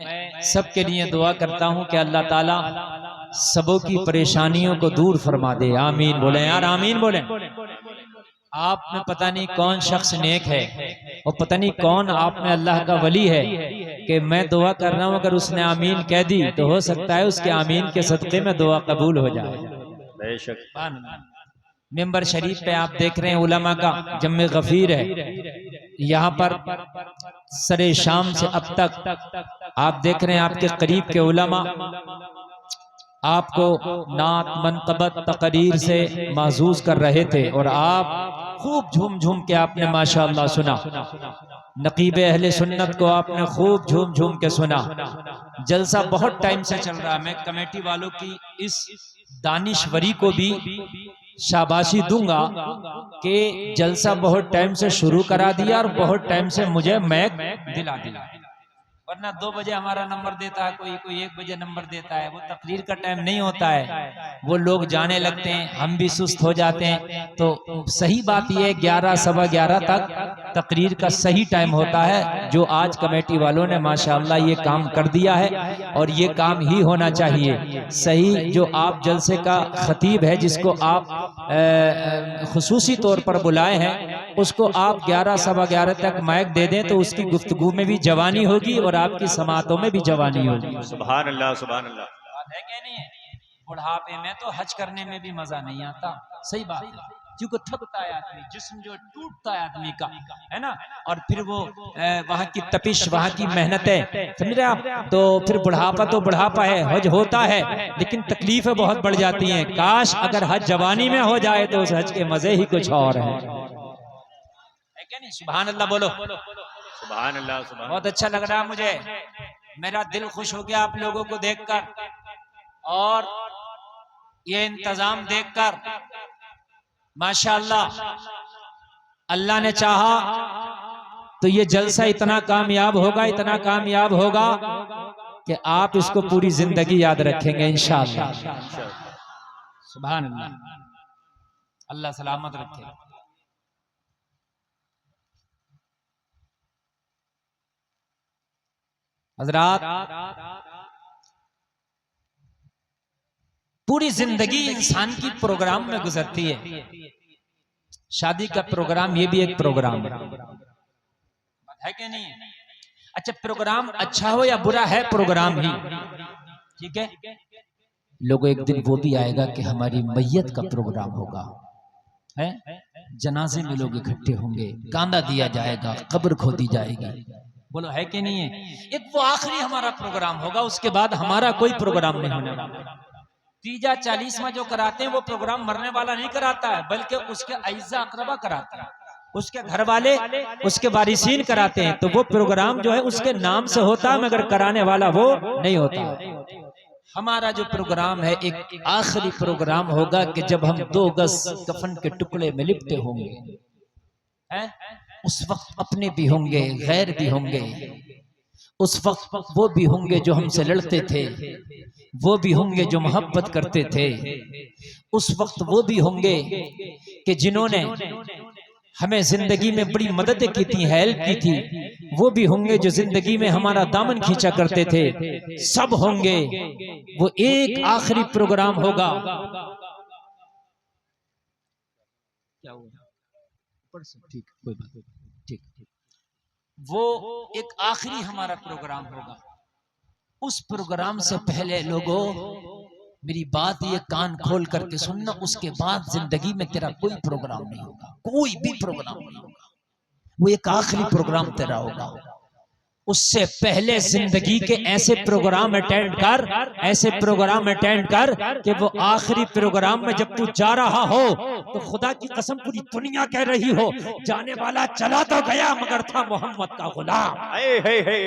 मैं सबके लिए दुआ करता हूं कि अल्लाह ताला सबों की परेशानियों को दूर फरमा दे। आमीन बोले यार, आमीन बोले। आप में पता नहीं कौन शख्स नेक है और पता नहीं कौन आप में अल्लाह का वली है कि मैं दुआ कर रहा हूं, अगर उसने आमीन कह दी तो हो सकता है उसके आमीन के सदक़े में दुआ कबूल हो जाए। बेशक मेंबर शरीफ पे आप देख रहे हैं उलमा का जम्मे गफीर है। यहाँ पर सरे शाम से अब तक आप देख रहे हैं आपके करीब के उलमा आपको नात मनक़बत तकरीर से महसूस कर रहे थे और आप खूब झूम झूम के आपने माशाअल्लाह सुना। नकीब अहले सुन्नत को आपने खूब झूम झूम के सुना। जलसा बहुत टाइम से चल रहा है। मैं कमेटी वालों की इस दानिशवरी को भी शाबाशी दूंगा कि जलसा बहुत टाइम से शुरू करा दिया और बहुत टाइम से मुझे मैक दिला दिया। वरना 2 बजे हमारा नंबर देता है, कोई 1 बजे नंबर देता है। वो तकरीर का टाइम नहीं होता है, वो लोग जाने लगते हैं, हम भी सुस्त हो जाते हैं। तो सही बात यह 11 सवा 11 तक तकरीर का सही टाइम होता है, जो आज कमेटी वालों ने माशाअल्लाह ये काम कर दिया है और ये काम ही होना चाहिए। सही जो आप जलसे का खतीब है, जिसको आप खुसूसी तौर पर बुलाए हैं, उसको आप 11 सवा 11 तक माइक दे दें तो उसकी गुफ्तगू में भी जवानी होगी और आपकी समातों में भी जवानी होगी। सुभान अल्लाह, सुभान अल्लाह। बात है कि नहीं है? बुढ़ापे में तो हज करने में भी मजा नहीं आता। सही बात है, क्योंकि थकता है आदमी, जिस्म जो टूटता है आदमी का, है ना। और फिर वो वहाँ की तपिश, वहाँ की मेहनतें, समझ रहे आप। तो फिर बुढ़ापा तो बुढ़ापा है, हज होता है लेकिन तकलीफें बहुत बढ़ जाती हैं। काश अगर हज जवानी में हो जाए तो उस हज के मजे ही कुछ और है क्या नहीं? सुभान अल्लाह बोलो। सुभान अल्लाह, सुभान। बहुत अच्छा लग रहा है मुझे, मेरा दिल खुश हो गया आप लोगों को देखकर और ये इंतजाम देखकर। माशाअल्लाह, अल्लाह ने चाहा तो ये जलसा इतना कामयाब होगा, इतना कामयाब होगा कि आप इसको पूरी जिंदगी याद रखेंगे इंशाअल्लाह। सुभान अल्लाह, अल्लाह सलामत रखे। हजरात, पूरी जिंदगी इंसान की प्रोग्राम में गुजरती है। शादी का प्रोग्राम ये भी एक प्रोग्राम है कि नहीं? अच्छा, प्रोग्राम अच्छा हो या बुरा है, प्रोग्राम ही, ठीक है। लोगों एक दिन वो भी आएगा कि हमारी मैयत का प्रोग्राम होगा, है जनाजे में लोग इकट्ठे होंगे, कांदा दिया जाएगा, कब्र खोदी जाएगी। बोलो है कि नहीं है? एक वो आखिरी हमारा प्रोग्राम होगा, उसके बाद हमारा कोई प्रोग्राम नहीं होने वाला। तीजा 40वां जो कराते हैं वो प्रोग्राम मरने वाला नहीं कराता है, बल्कि उसके अइज़ा अकरबा कराते हैं, उसके घर वाले, उसके वारिसीन कराते हैं। तो वो प्रोग्राम जो है उसके नाम से होता है, मगर कराने वाला वो नहीं होता। हमारा जो प्रोग्राम है एक आखिरी प्रोग्राम होगा कि जब हम 2 गज कफन के टुकड़े में लिपटे होंगे, हैं? उस वक्त अपने भी होंगे, गैर भी होंगे। उस वक्त वो भी होंगे जो हमसे लड़ते थे, वो भी होंगे जो मोहब्बत करते थे। उस वक्त वो भी होंगे कि जिन्होंने हमें जिंदगी में बड़ी मदद की थी, हेल्प की थी। वो भी होंगे जो जिंदगी में हमारा दामन खींचा करते थे। सब होंगे, वो एक आखिरी प्रोग्राम होगा। क्या हुआ? ठीक, कोई बात नहीं, ठीक। वो एक आखिरी हमारा प्रोग्राम होगा। उस प्रोग्राम से पहले लोगों, मेरी बात ये कान खोल करके सुनना, उसके बाद जिंदगी में तेरा कोई प्रोग्राम नहीं होगा, कोई भी प्रोग्राम नहीं होगा। वो एक आखिरी प्रोग्राम तेरा होगा। उससे पहले जिंदगी के ऐसे प्रोग्राम अटेंड कर, ऐसे प्रोग्राम अटेंड कर कि वो आखिरी प्रोग्राम में जब तू जा रहा हो तो खुदा की कसम पूरी दुनिया कह रही हो, जाने वाला चला तो गया मगर था मोहम्मद का गुलाम।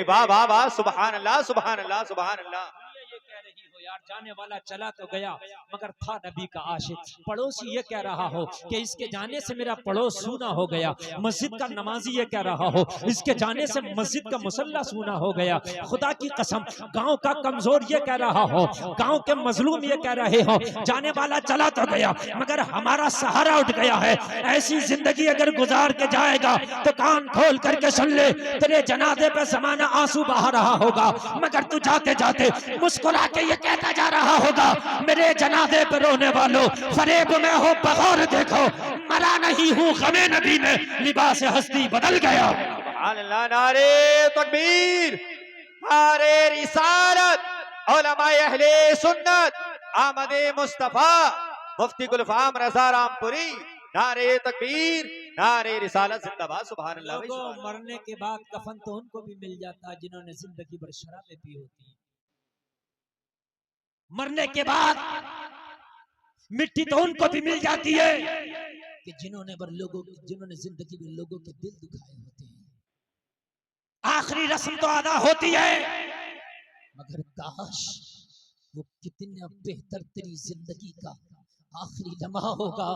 वाह वाह वाह, सुभान अल्लाह, सुभान अल्लाह, सुभान अल्लाह। ये कह रही हो यार जाने वाला चला तो गया मगर था नबी का आशिक। पड़ोसी ये कह रहा हो कि इसके जाने से मेरा पड़ोस सूना हो गया, मस्जिद का नमाजी ये कह रहा हो इसके जाने से मस्जिद का मुसल्ला सूना हो गया। खुदा की कसम गांव का कमजोर ये कह रहा हो, गांव के मजलूम ये कह रहे हो जाने वाला चला तो गया मगर हमारा सहारा उठ गया है। ऐसी जिंदगी अगर गुजार के जाएगा तो कान खोल करके सुन ले, तेरे जनाजे पे जमाना आंसू बहा रहा होगा मगर तू जाते जाते मुस्कुरा के ये कहता जा रहा होगा मेरे जनाजे पे रोने वालों फरेब में हो बगौर देखो मरा नहीं हूँ, गमे नबी में लिबास हस्ती बदल गया। अल्लाह, नारे तकबीर, नारे रिसालत, उलमाए अहले सुन्नत, आमदे मुस्तफा मुफ्ती गुलफाम रज़ा रामपुरी, नारे तकबीर, नारे रिसालत जिंदाबाद। सुभान अल्लाह। भाई लोगों, सुभान अल्लाह। मरने के बाद कफन तो उनको भी मिल जाता है जिन्होंने जिंदगी भर शराबें पी होती है। मरने के बाद मिट्टी तो उनको भी मिल जाती है कि जिन्होंने जिंदगी में लोगों के दिल दुखाए होते हैं। आखिरी रस्म तो अदा होती है मगर काश वो कितना बेहतर तेरी जिंदगी का आखिरी लम्हा होगा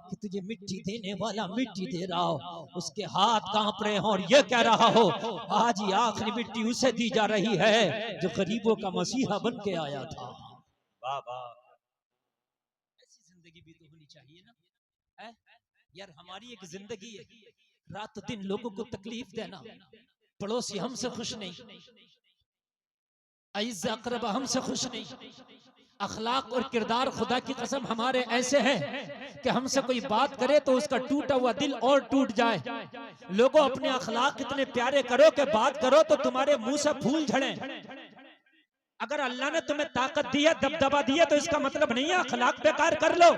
कि तुझे मिट्टी देने वाला मिट्टी दे रहा हो, उसके हाथ कांप रहे हो और ये कह रहा हो आज ही आखिरी मिट्टी उसे दी जा रही है जो गरीबों का मसीहा बन के आया था। वाह वाह। ऐसी जिंदगी भी तो होनी चाहिए ना, है यार। हमारी एक जिंदगी है रात दिन लोगों को तकलीफ देना, पड़ोसी हमसे खुश नहीं, अइज़्ज़ अक़रबा हमसे खुश नहीं। अखलाक और किरदार खुदा की कसम हमारे ऐसे हैं कि हमसे कोई बात करे तो उसका टूटा हुआ दिल और टूट जाए। लोगों, अपने अखलाक इतने प्यारे करो कि बात करो तो तुम्हारे मुंह से फूल झड़े। अगर अल्लाह ने तुम्हें ताकत दी है, दबदबा दी है, तो इसका मतलब नहीं है अखलाक बेकार कर लो।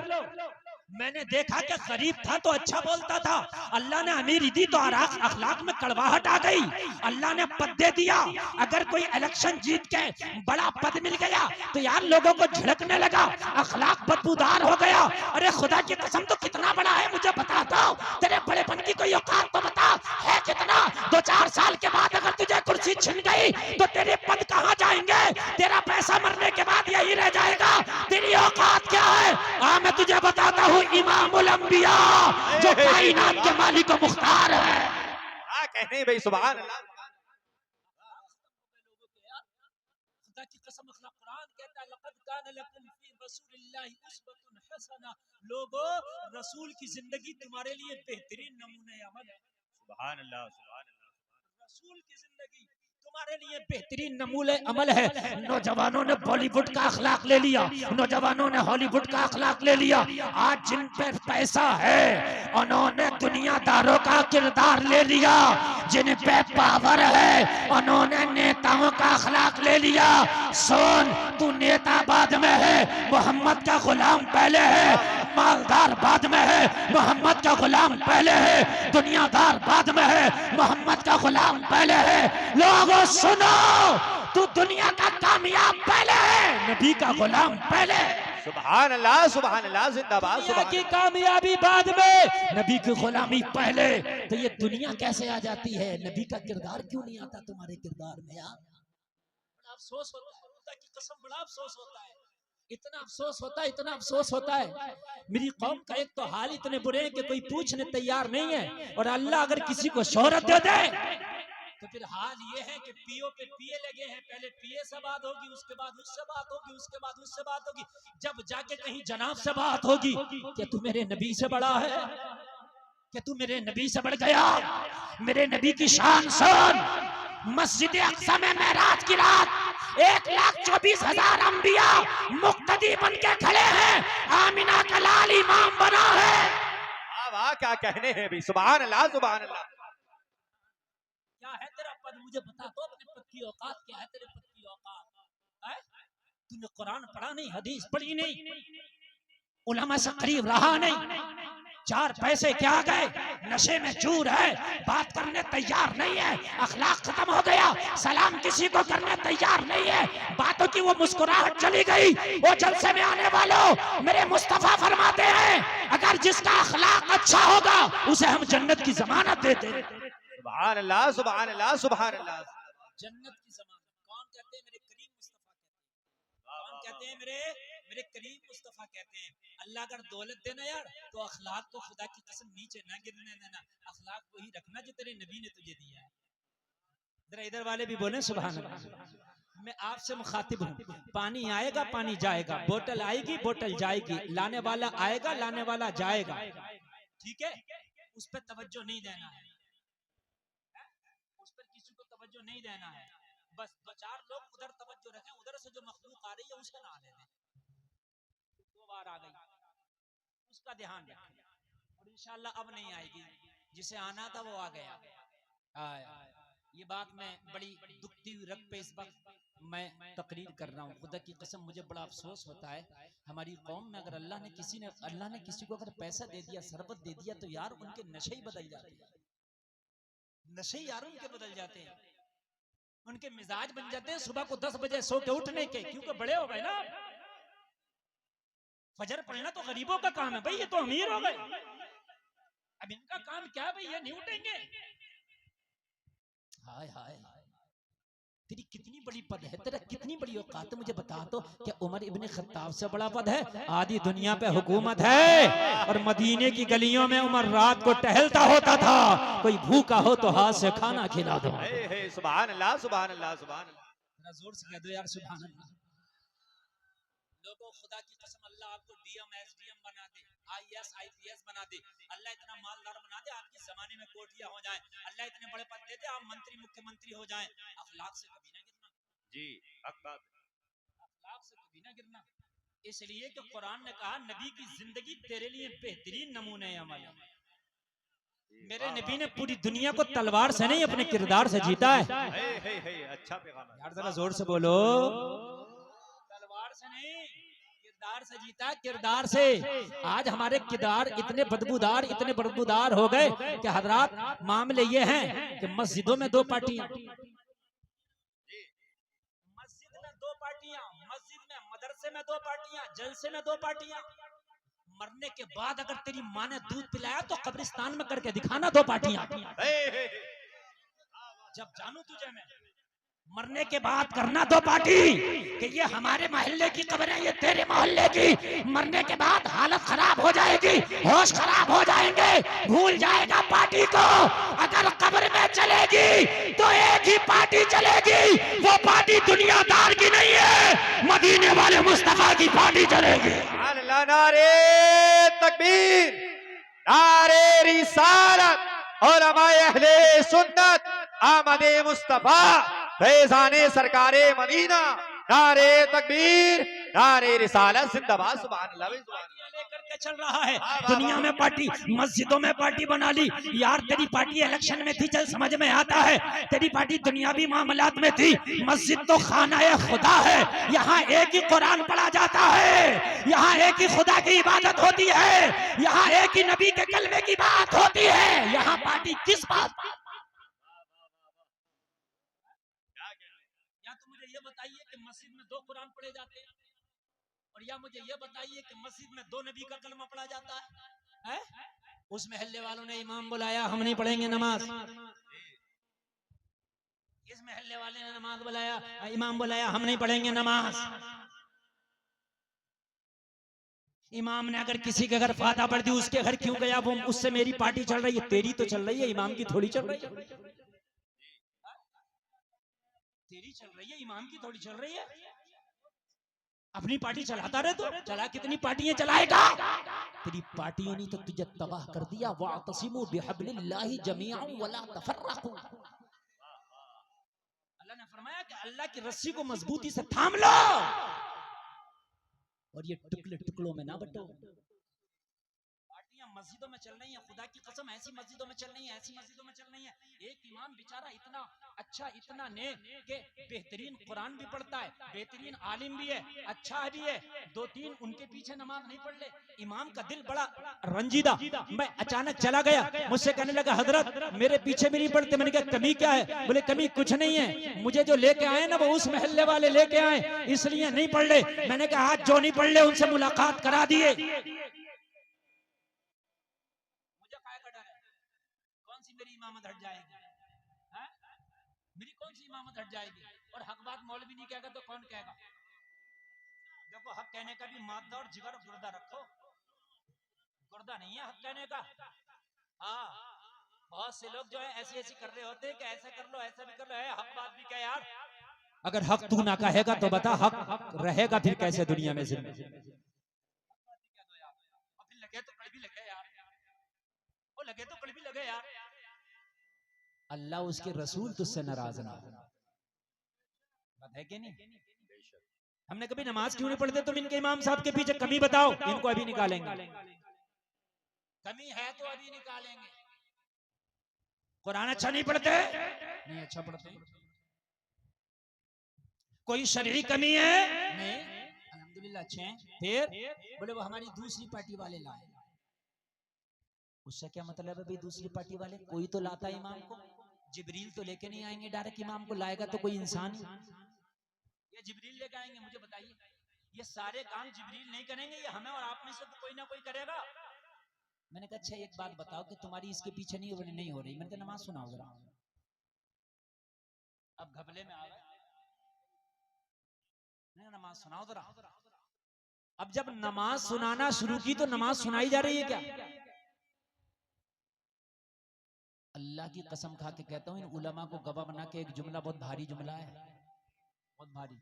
मैंने देखा कि गरीब था तो अच्छा बोलता था, अल्लाह ने अमीरी दी तो अखलाक में कड़वाहट आ गई। अल्लाह ने पद दे दिया, अगर कोई इलेक्शन जीत के बड़ा पद मिल गया तो यार लोगों को झिड़कने लगा, अखलाक बदबूदार हो गया। अरे खुदा की कसम तो कितना बड़ा है मुझे बता दो, तेरे बड़ेपन की कोई औकात तो बता है कितना? 2-4 साल के बाद अगर तुझे कुर्सी छिन गई तो तेरे पद कहाँ जाएंगे? तेरा पैसा मरने के बाद यही रह जाएगा। तेरी औकात क्या है? हाँ मैं तुझे बताता हूँ, इमामुल अंबिया जो कायनात के मालिक व मुख्तार है। क्या कहने भाई, सुभान अल्लाह। खुदा की कसम, कुरान कहता है लक़द कान लकुम फी रसूलिल्लाहि उस्वतुन हसना। लोगों, रसूल की जिंदगी तुम्हारे लिए बेहतरीन नमूने अमल है। सुभान अल्लाह, सुभान अल्लाह। रसूल की जिंदगी तुम्हारे लिए बेहतरीन नमूने अमल है। नौजवानों ने बॉलीवुड का अखलाक ले लिया, नौजवानों ने हॉलीवुड का अखलाक ले लिया। आज जिन पर पैसा है उन्होंने दुनियादारों का किरदार ले लिया, जिन पे पावर है उन्होंने नेताओं का अखलाक ले लिया। सुन, तू नेता बाद में है, मोहम्मद का गुलाम पहले है। मालदार बाद में है, मोहम्मद का गुलाम पहले है। दुनियादार बाद में है, मोहम्मद का गुलाम पहले है। लोगों सुनो, तू दुनिया का कामयाब पहले है, नबी का गुलाम पहले है। सुभान अल्लाह, सुभान अल्लाह, जिंदाबाद। दुनिया की कामयाबी बाद में, नबी की गुलामी पहले। तो ये दुनिया कैसे आ जाती है? नबी का किरदार क्यों नहीं आता तुम्हारे किरदार में? यार बड़ा अफसोस होता है, खुदा की कसम बड़ा अफसोस होता है। इतना अफसोस होता है, इतना अफसोस होता है। मेरी कौम का एक तो हाल इतने बुरे हैं कि कोई पूछने तैयार नहीं है, और अल्लाह अगर किसी को शोहरत दे दे तो फिर हाल ये है कि पीओ पे पीए लगे हैं। पहले पीए से बात होगी, उसके बाद उससे बात होगी, उसके बाद उससे बात होगी, जब जाके कहीं जनाब से बात होगी कि तू मेरे नबी से बड़ा है, कि तू मेरे नबी से बढ़ गया। मेरे नबी की शान सुन। मस्जिद अक्सा में मेराज की रात 1,24,000 अंबिया मुक्तदी बन के खड़े हैं। आमिना का लाल इमाम बना है। वाह वाह, क्या कहने हैं भाई, सुभान अल्लाह, सुभान अल्लाह। क्या है तेरा पद? मुझे बता तो, अपने पद की औकात क्या है? तेरे पद की औकात है? तूने कुरान पढ़ा नहीं, हदीस पढ़ी नहीं, उलमा से करीब रहा नहीं, 4 पैसे क्या गए, नशे में चूर है, बात करने तैयार नहीं है, अखलाक खत्म हो गया, सलाम किसी को करने तैयार नहीं है, बातों की वो मुस्कुराहट चली गई। वो जलसे में आने वालों, मेरे मुस्तफा फरमाते हैं अगर जिसका अखलाक अच्छा होगा उसे हम जन्नत की जमानत देते हैं। सुभान अल्लाह, सुभान अल्लाह, सुभान अल्लाह। जन्नत की जमानत कौन कहते हैं? मेरे करीम मुस्तफा कहते हैं। कौन कहते हैं? मेरे मेरे करीम मुस्तफा कहते हैं, अल्लाह अगर दौलत देना यार तो अखलाक को खुदा की कसम नीचे ना गिरने देना, अखलाक वही रखना जो तेरे नबी ने तुझे दिया है। जरा इधर वाले भी बोले सुभान अल्लाह। मैं आपसे मुखातिब हूँ, पानी आएगा पानी जाएगा, बोतल आएगी बोतल जाएगी, लाने वाला आएगा लाने वाला जाएगा, ठीक है? उस पर तवज्जो नहीं देना है, उस पर किसी को तवज्जो नहीं देना है। बस दो चार लोग उधर तवज्जो रखें, उधर से जो मखलूक आ रही है उसका ना लेने। 2 बार आ गई, उसका ध्यान रखें और इंशाअल्लाह अब नहीं आएगी। जिसे आना था वो आ गया। आया। ये बात मैं बड़ी दुखती हुई रख पे इस वक्त मैं तकरीर कर रहा हूँ। खुदा की कसम मुझे बड़ा अफसोस होता है, हमारी कौम में अगर अल्लाह ने किसी को अगर पैसा दे दिया, शरबत दे दिया, तो यार उनके नशे ही बदल जाते हैं। नशे यार उनके बदल जाते हैं, उनके मिजाज बन जाते हैं सुबह को 10 बजे सो के उठने के, क्योंकि बड़े हो गए ना। फजर पढ़ना तो गरीबों का काम है भाई, ये तो अमीर हो गए, अब इनका काम क्या है भाई, ये नहीं उठेंगे। हाय हाय, तेरी कितनी बड़ी पद है, तेरा कितनी बड़ी औकात है, मुझे बता तो, क्या उमर इब्ने खत्ताब से बड़ा पद है? आधी दुनिया पे हुकूमत है और मदीने की गलियों में उमर रात को टहलता होता था, कोई भूखा हो तो हाथ से खाना खिला दो। सुभान अल्लाह सुभान अल्लाह सुभान अल्लाह। जोर से कह दो यार सुभान अल्लाह। लोगों, खुदा की कसम, अल्लाह आपको डीएम एसडीएम बना दे, आईएएस आईपीएस बना दे, अल्लाह इतना मालदार बना दे आपके जमाने में कोठियां हो जाए, अल्लाह इतने बड़े पद दे दे आप मंत्री मुख्यमंत्री हो जाए, अखलाक से कभी ना गिरना। जी हक बात, अखलाक से कभी ना गिरना। इसलिए कि कुरान ने कहा नबी की जिंदगी तेरे लिए बेहतरीन नमूने अमल है। मेरे नबी ने पूरी दुनिया को तलवार से नहीं अपने किरदार से जीता है। अच्छा पैगाम यार जरा जोर से बोलो, तलवार से नहीं किरदार से जीता, किरदार से। आज हमारे किरदार इतने बदबूदार हो गए कि हजरात मामले ये हैं कि मस्जिदों में 2 पार्टियां, मस्जिद में 2 पार्टियां, मस्जिद में मदरसे में 2 पार्टियां, जलसे में 2 पार्टियां। मरने के बाद अगर तेरी माँ ने दूध पिलाया तो कब्रिस्तान में करके दिखाना 2 पार्टियां। जब जानू तुझे मैं, मरने के बाद करना 2 पार्टी, कि ये हमारे मोहल्ले की कब्र है, ये तेरे मोहल्ले की। मरने के बाद हालत खराब हो जाएगी, होश खराब हो जाएंगे, भूल जाएगा पार्टी को। अगर कब्र में चलेगी तो एक ही पार्टी चलेगी, वो पार्टी दुनियादार की नहीं है, मदीने वाले मुस्तफा की पार्टी चलेगी। नारे तकबीर, नारे रिसालत, उलमाए अहले सुन्नत, आमदे मुस्तफा, फैजाने सरकारे मदीना, नारे तकबीर, नारे रिसालत, जिंदाबाद, सुभान अल्लाह। लेकर के चल रहा है दुनिया में पार्टी, मस्जिदों में पार्टी बना ली। यार तेरी पार्टी इलेक्शन में थी, चल समझ में आता है, तेरी पार्टी दुनियावी मामलात में थी। मस्जिद तो खाना खुदा है, यहाँ एक ही कुरान पढ़ा जाता है, यहाँ एक ही खुदा की इबादत होती है, यहाँ एक ही नबी के कलमे की बात होती है। यहाँ पार्टी किस बात? या तो मुझे ये बताइए कि मस्जिद में 2 कुरान पढ़े जाते हैं, और या मुझे ये बताइए कि मस्जिद में 2 नबी का कलमा पढ़ा जाता है? उस महल्ले वालों ने इमाम बुलाया, हम नहीं पढ़ेंगे नमाज। इस महल्ले वाले ने नमाज बुलाया, इमाम बुलाया, हम नहीं पढ़ेंगे नमाज। इमाम ने अगर किसी के घर फाता पढ़ दी, उसके घर क्यों गया वो? उससे मेरी पार्टी चल रही है, तेरी तो चल रही है, इमाम की थोड़ी चल रही है। तेरी चल रही है, इमाम की थोड़ी चल रही है। अपनी पार्टी चलाता रहे तो चला, कितनी पार्टियां चलाएगा? तेरी पार्टियों ने तो तुझे तबाह कर दिया। वातसिमू बिहब्लिल्लाहि जमीअन वला तफर्रकू। अल्लाह ने फरमाया कि अल्लाह की रस्सी को मजबूती से थाम लो और ये टुकड़े टुकड़ों में ना बंटो। पार्टियां मस्जिदों में चल रही हैं, खुदा की कसम ऐसी मस्जिदों में चल रही हैं, ऐसी मस्जिदों में चल रही हैं। एक इमाम बेचारा इतना अच्छा, इतना नेक के बेहतरीन कुरान भी पढ़ता है, बेहतरीन आलिम भी है, अच्छा भी है, 2-3 उनके पीछे नमाज नहीं पढ़ ले। इमाम का दिल बड़ा रंजीदा। मैं अचानक चला गया, मुझसे कहने लगा हजरत मेरे पीछे भी नहीं पढ़ते। मैंने कहा कमी क्या है? बोले कमी कुछ नहीं है, मुझे जो लेके आए ना वो उस महल्ले वाले लेके आए, इसलिए नहीं पढ़ ले। मैंने कहा आज जो नहीं पढ़ ले उनसे मुलाकात करा दिए। मेरी इमामत हट जाएगी? मेरी कौन सी इमामत हट जाएगी? और हक बात मौलवी नहीं कहेगा तो कौन कहेगा? देखो हक कहने का भी मादा और जिगर गुर्दा रखो, गुर्दा नहीं है हक कहने का। हाँ, बहुत से लोग जो है ऐसी ऐसी कर रहे होते हैं कि ऐसा कर लो ऐसा भी कर लो, है हक बात भी क्या यार। अगर हक तू ना कहेगा तो बता हक रहेगा फिर कैसे दुनिया में जिंदगी। लगे तो कड़वी लगे यार, वो लगे तो कड़वी लगे यार। अल्लाह उसके रसूल तुझसे नाराज ना हो, बात है कि नहीं। हमने कभी नमाज क्यों नहीं पढ़ते, तुम इनके इमाम साहब के पीछे कमी बताओ, इनको अभी निकालेंगे, कमी है तो अभी निकालेंगे। कुरान अच्छा नहीं पढ़ते, नहीं अच्छा पढ़ते। कोई शरई कमी है, नहीं अल्हम्दुलिल्लाह अच्छे हैं। फिर बोले वो हमारी दूसरी पार्टी वाले लाए, उससे क्या मतलब है भाई दूसरी पार्टी वाले, कोई तो लाता है इमाम को। जिब्रील तो लेके नहीं आएंगे डायरेक्ट इमाम को, लाएगा तो कोई इंसान ही, ये जिब्रील लेके आएंगे। मुझे बताइए ये सारे काम जिब्रील नहीं करेंगे, ये हमें और आप में से तो कोई ना कोई करेगा। मैंने कहा अच्छा एक बात बताओ कि तुम्हारी इसके पीछे नहीं हो रही। मैंने कहा नमाज सुनाओ जरा। अब घपले में आ गए, नमाज सुनाओ जरा। अब जब नमाज सुनाना शुरू की तो नमाज सुनाई जा रही है क्या? अल्लाह की कसम खा के कहता हूं, इन उलमा को गवाह बना के एक जुमला, बहुत भारी जुमला है, बहुत भारी।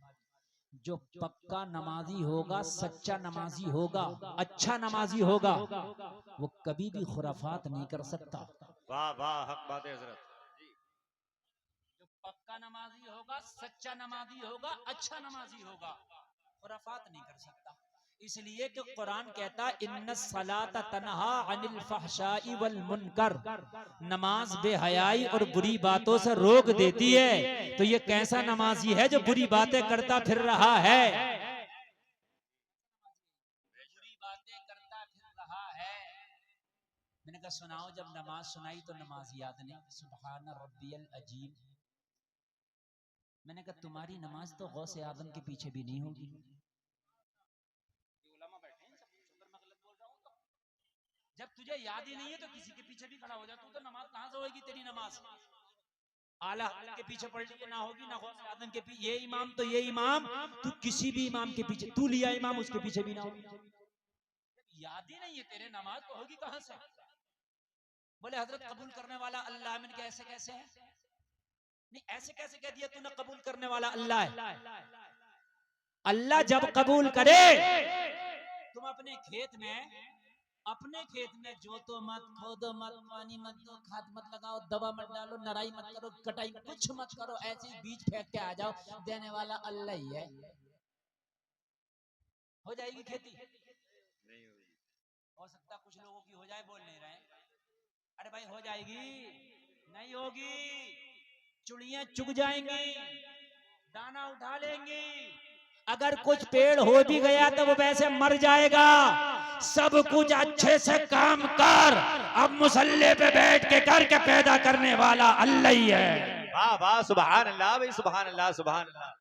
जो पक्का नमाजी होगा, सच्चा नमाजी होगा, अच्छा नमाजी होगा, वो कभी भी खुराफात नहीं कर सकता। वाह वाह, हक बात है हजरत। जो पक्का नमाजी होगा, सच्चा नमाजी होगा, अच्छा नमाजी होगा, खुराफात नहीं कर सकता। इसलिए कि कुरान कहता इन्नस सलाता तन्हा अनिल फहशाई वल मुनकर, नमाज बेहयाई और बुरी बातों से रोक देती है। तो ये कैसा नमाजी है जो बुरी बातें करता फिर रहा है, बुरी बातें करता फिर रहा है। मैंने कहा सुनाओ, जब नमाज सुनाई तो नमाज याद नहीं, सुभान रब्बियल अजीम। मैंने कहा तुम्हारी नमाज तो गौसे आदम के पीछे भी नहीं होगी। जब तुझे याद ही नहीं है तो किसी के पीछे भी खड़ा हो जा, तू तो नमाज कहां से होगी तेरी नमाज। आला के पीछे पढ़ लिए ना होगी ना गौसे आदम के पीछे, ये इमाम तो ये इमाम, तू किसी भी इमाम के पीछे, तू लिया इमाम उसके पीछे भी ना होगी। याद ही नहीं है तेरे, नमाज तो होगी कहां से। बोले हजरत कबूल करने वाला अल्लाह। मैंने कहा ऐसे कैसे है, नहीं ऐसे कैसे कह दिया तूने, कबूल करने वाला अल्लाह है। अल्लाह जब कबूल करे, तुम अपने खेत में जोतो मत, खोदो मत, पानी मत दो, खाद मत लगाओ, दवा मत डालो, नराई मत करो, कटाई कुछ मत करो, ऐसे ही बीज फेंक के आ जाओ, देने वाला अल्लाह ही है। हो जाएगी खेती? नहीं होगी। हो सकता कुछ लोगों की हो जाए, बोल नहीं रहे। अरे भाई हो जाएगी, नहीं होगी, चुड़ियां चुग जाएंगी, दाना उठा लेंगी। अगर कुछ पेड़ हो भी गया तो वो वैसे मर जाएगा। सब कुछ अच्छे से काम कर, अब मुसल्ले पे बैठ के करके पैदा करने वाला अल्लाह ही है। वाह वाह, सुभान अल्लाह भाई, सुभान अल्लाह, सुभान अल्लाह।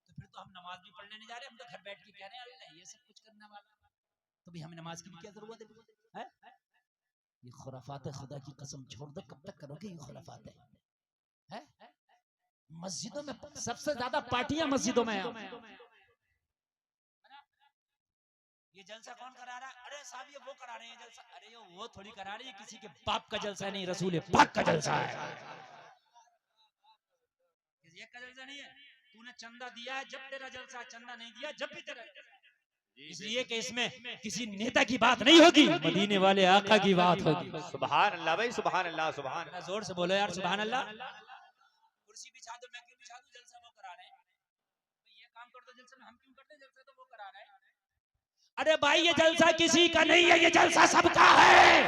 तो फिर तो हम नमाज भी पढ़ने नहीं जा रहे, हम तो घर बैठ के कह रहे हैं अल्लाह ये सब कुछ करने वाला, तो भी हमें नमाज की भी क्या जरूरत है? ये खुराफात है, खुदा की कसम छोड़ दो, कब तक करोगे ये खुराफात है? मस्जिदों में सबसे ज्यादा पार्टियां मस्जिदों में हैं। ये जलसा कौन करा रहा है? अरे साहब ये वो करा रहे हैं जलसा। अरे ये वो थोड़ी करा रही है, किसी के बाप का जलसा नहीं, रसूल पाक का जलसा है। किसी एक का जलसा नहीं है। तूने चंदा दिया है जब तेरा जलसा, चंदा नहीं दिया जब भी तेरा जलसा। इसलिए कि इसमें किसी नेता की बात नहीं होगी, मदीने वाले आका की बात होगी। सुभान अल्लाह भाई, सुभान अल्लाह, सुभान अल्लाह। जोर से बोलो यार सुभान अल्लाह। कुर्सी बिछा दो, मैं क्यों बिछा दूं, जलसा वो करा रहे हैं। ये काम कर दो जलसा में, हम क्यों करते हैं जलसा, तो वो करा रहे हैं। अरे भाई ये जलसा किसी का नहीं है, ये जलसा सबका है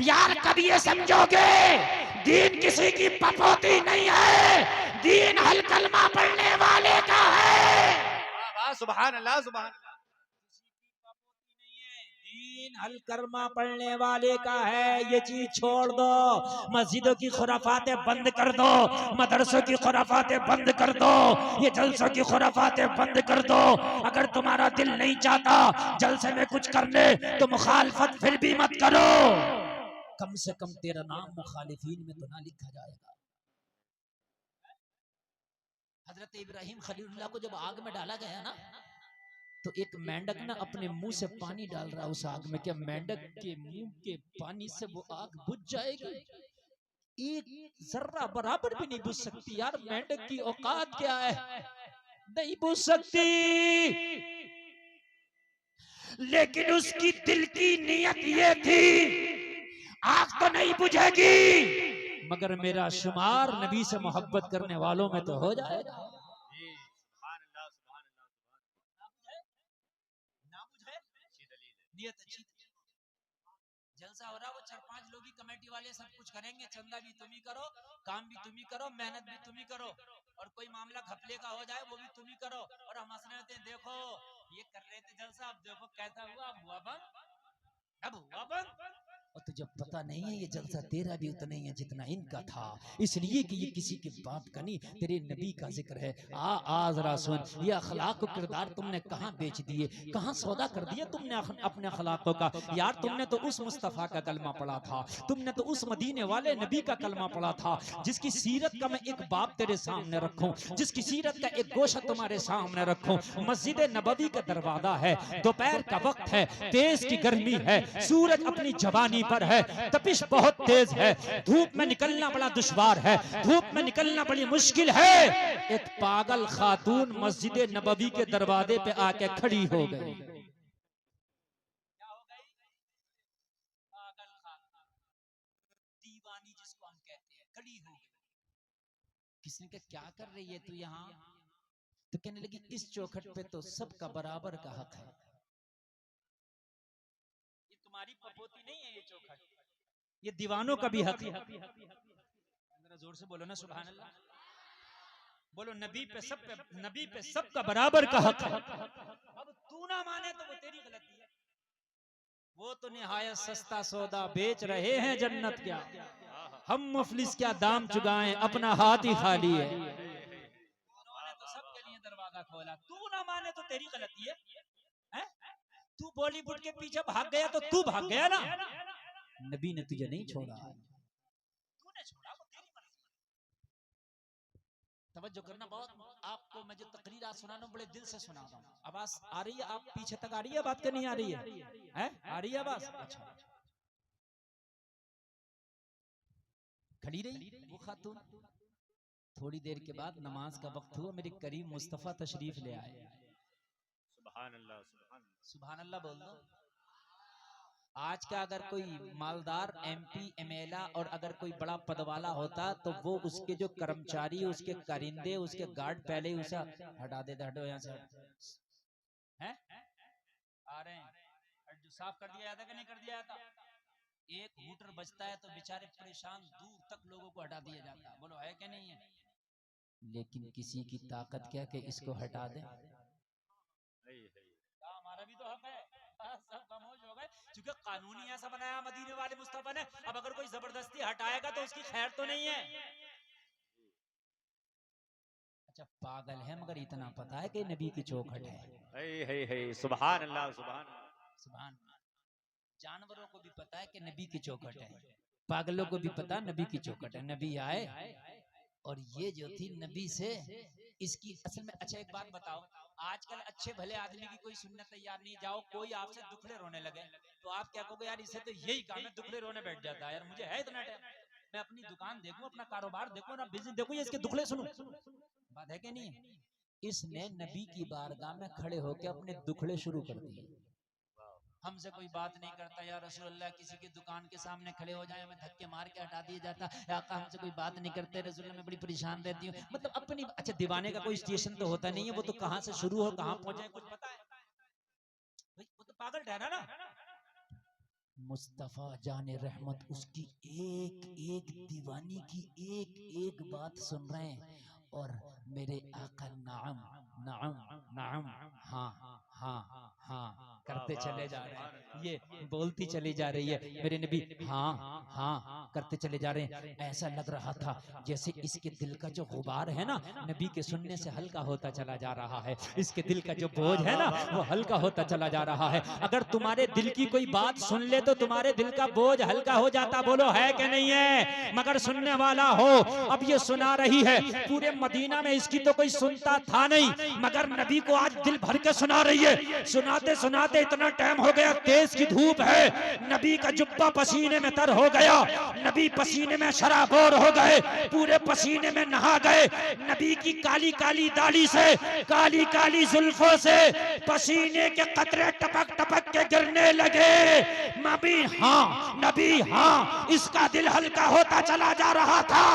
यार। कभी ये समझोगे दीन किसी की पपोती नहीं है, दीन हल कलमा पढ़ने वाले का है। वाह वाह, सुभान अल्लाह, सुभान अल्लाह। दीन हल कलमा पढ़ने वाले का है। ये चीज छोड़ दो, मस्जिदों की खुराफातें बंद कर दो, मदरसों की खुराफातें बंद कर दो, ये जलसों की खुराफातें बंद कर दो। अगर तुम्हारा दिल नहीं चाहता जलसे में कुछ करने तो मुखालफत फिर भी मत करो, कम से कम तेरा नाम मुखालिफीन में तो ना लिखा जाएगा। हजरत हजरत इब्राहिम खलीलुल्लाह को जब आग में डाला गया ना, तो एक मेंढक ना अपने मुंह से पानी डाल रहा उस आग में। क्या मेंढक के मुंह के पानी से वो आग बुझ जाएगी? एक जर्रा बराबर भी नहीं बुझ सकती यार। मेंढक की औकात क्या है, नहीं बुझ सकती। लेकिन उसकी दिल की नियत ये थी, आग तो नहीं बुझेगी मगर मेरा शुमार नबी से मोहब्बत करने वालों में तो हो जाएगा। जी सुभान अल्लाह सुभान अल्लाह सुभान ना बुझे, अच्छी दलील है। नियत अच्छी। जलसा हो रहा, वो 4-5 लोग ही कमेटी वाले सब कुछ करेंगे, चंदा भी तुम ही करो, काम भी तुम ही करो, मेहनत भी तुम ही करो, और कोई मामला घपले का हो जाए वो भी तुम ही करो, और हम हंस रहे थे, देखो ये कर रहे थे जलसा, अब देखो कैसा हुआ, अब हुआ बंद, अब हुआ बंद। और तुझे पता नहीं है ये जलसा तेरा भी उतना ही है जितना इनका था, इसलिए कि ये किसी के बाप का नहीं, तेरे नबी का जिक्र है। आ जरा सुन, ये अखलाक और किरदार तुमने कहाँ बेच दिए, कहाँ सौदा कर दिया तुमने अपने अखलाकों का। यार तुमने तो उस मुस्तफ़ा का कलमा पढ़ा था, तुमने तो उस मदीने वाले नबी का कलमा पढ़ा था, जिसकी सीरत का मैं एक बाप तेरे सामने रखूं, जिसकी सीरत का एक गोशा तुम्हारे सामने रखूं। मस्जिद नबवी का दरवाजा है, दोपहर का वक्त है, तेज की गर्मी है, सूरज अपनी जवानी पर है, तपिश बहुत तेज है, धूप में निकलना बड़ा दुश्वार है, धूप में निकलना बड़ी मुश्किल है। एक पागल खातून मस्जिद नबवी के दरवाजे पे आके खड़ी हो गई। क्या हो गई? पागल खातून, दीवानी जिसको हम कहते हैं, खड़ी हो गई। किसने कहा क्या कर रही है तू यहाँ? तो कहने लगी इस चौखट पे तो सबका बराबर का हक है। ये तुम्हारी पपोती नहीं है, ये चौखट, ये दीवानों का भी हक है। जरा जोर से बोलो ना सुभान अल्लाह, बोलो नबी पे सबका बराबर का हक है। अब तू ना माने तो वो तेरी गलती है। वो तो निहायत सस्ता सौदा बेच रहे हैं जन्नत क्या, हम मुफलिस क्या दाम चुकाएं, अपना हाथ ही खाली है। उन्होंने तो सबके लिए दरवाजा खोला, तू ना माने तो तेरी गलती है, हैं? तू बॉलीवुड के पीछे भाग गया तो तू भाग गया ना, नबी ने तुझे नहीं छोड़ा, तूने छोड़ा, वो तेरी मर्जी। तवज्जो करना बहुत, आपको मैं जो तकरीर आज सुना रहा हूं बड़े दिल से सुना रहा हूं। आवाज आ रही है? आप पीछे तक आ रही है बात, करनी आ रही है? आ रही है आवाज? अच्छा। खड़ी रही वो खातून। थोड़ी देर के बाद नमाज का वक्त हुआ, मेरे करीम मुस्तफा तशरीफ ले आए। सुभान अल्लाह सुभान अल्लाह। सुभान अल्लाह बोल दो। आज का अगर कोई मालदार MP MLA और अगर कोई बड़ा पद वाला होता तो वो उसके जो कर्मचारी, उसके कारिंदे, उसके गार्ड पहले ही उसे हटा देते, हटो यहाँ से, हैं? आ रहे हैं, जो साफ कर दिया जाता कि नहीं कर दिया जाता? एक हूटर बजता है तो बेचारे परेशान, दूर तक लोगों को हटा दिया जाता है, बोलो है कि नहीं है? लेकिन किसी की ताकत क्या कि इसको हटा दे? हमारा भी तो हक है। सब खामोश हो गए क्योंकि कानूनी ऐसा बनाया मदीने वाले मुस्तफा ने, अब अगर कोई जबरदस्ती हटाएगा तो उसकी खैर तो नहीं है। अच्छा पागल है मगर इतना पता है कि नबी की चौखट है। सुभान अल्लाह सुभान अल्लाह। सुभान। जानवरों को भी पता है कि नबी की चौखट है, पागलों को भी पता नबी की चौखट है। नबी आए और ये जो थी नबी से इसकी असल में। अच्छा एक बात बताओ, आजकल अच्छे भले आदमी की कोई सुनने तैयार नहीं, जाओ कोई आपसे दुखड़े रोने लगे तो आप क्या कहोगे? यार इसे तो यही काम है, दुखड़े रोने बैठ जाता है, यार मुझे है इतना टाइम, मैं अपनी दुकान देखूं, अपना कारोबार देखूं, ना बिजनेस देखूं, ये इसके दुखड़े सुनूं। बात है कि नहीं है? इसने नबी की बारगाह में खड़े होकर अपने दुखड़े शुरू कर दिए। हमसे कोई बात नहीं करता, या रसूलुल्लाह किसी की दुकान के सामने खड़े हो जाए हमें धक्के मार के हटा दिया जाता, या आका हमसे कोई बात नहीं करते रसूलुल्लाह मैं बड़ी परेशान रहती हूँ, मतलब अपनी। अच्छा दीवाने का कोई स्टेशन तो होता नहीं है, वो तो कहाँ से शुरू हो कहाँ पहुंचे कुछ पता है भाई, वो तो पागल ठहरा ना। मुस्तफा जाने रहमत उसकी एक एक दीवानी की एक एक बात सुन रहे हैं, और मेरे आका नाम नाम नाम, हाँ हाँ हाँ करते वाह, चले जा रहे सुभान हैं, अल्लाह, ये बोलती चली जा रही है मेरे नबी, हाँ हाँ करते चले जा रहे हैं। ऐसा लग रहा था जैसे इसके दिल का जो गुबार है ना नबी के सुनने से हल्का होता चला जा रहा है, इसके दिल का जो बोझ है ना वो हल्का होता चला जा रहा है। अगर तुम्हारे दिल की कोई बात सुन ले तो तुम्हारे दिल का बोझ हल्का हो जाता, बोलो है कि नहीं है? मगर सुनने वाला हो, अब ये सुना रही है, पूरे मदीना में इसकी तो कोई सुनता था नहीं, मगर नबी को आज दिल भर के सुना रही है। सुनाते सुनाते इतना टाइम हो गया, तेज की धूप है, नबी का जुब्बा पसीने में तर हो गया, नबी पसीने में शराबोर हो गए, पूरे पसीने में नहा गए, नबी की काली काली दाढ़ी से, काली काली जुल्फों से पसीने के कतरे टपक टपक के गिरने लगे। नबी हाँ इसका दिल हल्का होता चला जा रहा था।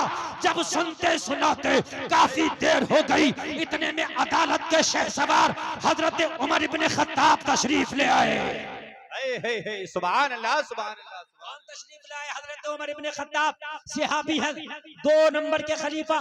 जब सुनते सुनाते काफी देर हो गई, इतने में अदालत के शहसवार हजरत उमर इब्ने खत्ताब तशरीफ ले आए। हे सुभान अल्लाह सुभान अल्लाह कौन तशरीफ लाए? हजरत उमर इब्ने खत्ताब सहाबी है, 2 नंबर के खलीफा,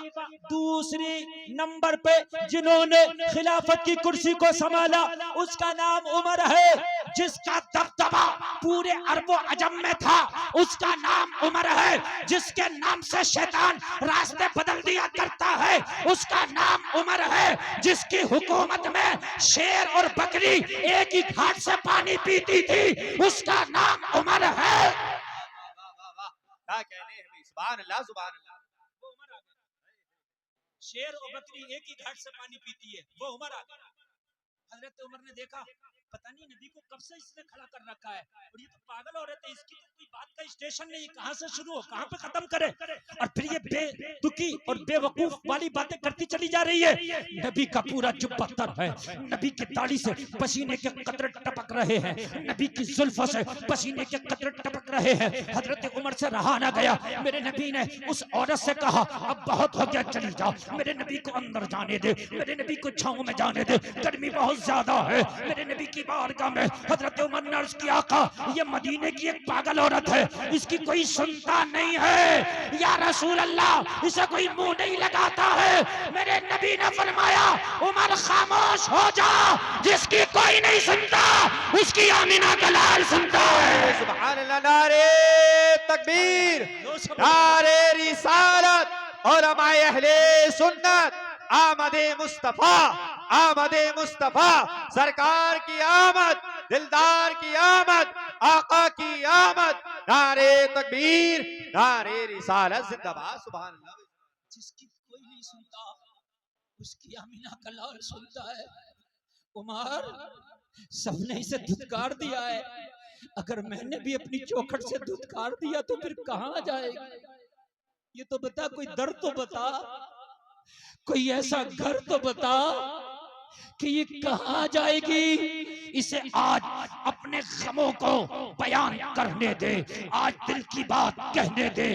दूसरी नंबर पे जिन्होंने खिलाफत की कुर्सी को संभाला उसका नाम उमर है। जिसका दबदबा पूरे अरबो अजम में था उसका नाम उमर है। जिसके नाम से शैतान रास्ते बदल दिया करता है उसका नाम उमर है। जिसकी हुकूमत में शेर और बकरी एक ही घाट से पानी पीती थी उसका नाम उमर है। क्या कहने हैं भाई, सुभान अल्लाह सुभान अल्लाह। वो उमर आ गया। शेर और बकरी एक ही घाट से पानी पीती है, वो उमर आ गया। हजरत उमर ने देखा पता नहीं नबी को कब से इसने खड़ा कर रखा है, और ये तो पागल औरत है, इसकी तो कोई बात का स्टेशन नहीं, कहां से शुरू हो कहां पे खत्म करे, और फिर ये बेतुकी और बेवकूफ वाली बातें करती चली जा रही है। नबी का पूरा जुब्बा तर है, नबी की दाढ़ी से पसीने के कतरे टपक रहे हैं, नबी की जुल्फों से पसीने के कतरे टपक रहे हैं। हजरत उमर से रहा ना गया, मेरे नबी ने उस औरत से कहा अब बहुत हो गया, चली जाओ, मेरे नबी को अंदर जाने दे, मेरे नबी को छांव में जाने दे, गर्मी बहुत ज्यादा है। मेरे नबी की बारगाह में हजरत उमर ने अर्ज किया, आका ये मदीने की एक पागल औरत है, इसकी कोई सुनता नहीं है, या रसूल अल्लाह इसे कोई मुंह नहीं लगाता है। मेरे नबी ने फरमाया उमर खामोश हो जा, जिसकी कोई नहीं सुनता उसकी आमीना का लाल सुनता है। सुभान अल्लाह, नारे तकबीर, नारे रिसालत और हमारे अहले सुन्नत, आमदे मुस्तफा, आमदे मुस्तफा, सरकार की आमद, दिलदार की आमद, आका की आमद, नारे तकबीर, नारे रिसालत, जिंदाबाद, सुभान अल्लाह। जिसकी कोई नहीं सुनता उसकी आमीना का लाल सुनता है। उमर सबने इसे धुतकार दिया है, अगर मैंने भी अपनी चौखट से धुतकार दिया तो फिर कहां जाएगा? ये तो बता, कोई दर तो बता, कोई ऐसा घर तो बता कि ये कहां जाएगी। इसे आज अपने गमों को बयान करने दे, आज दिल की बात कहने दे।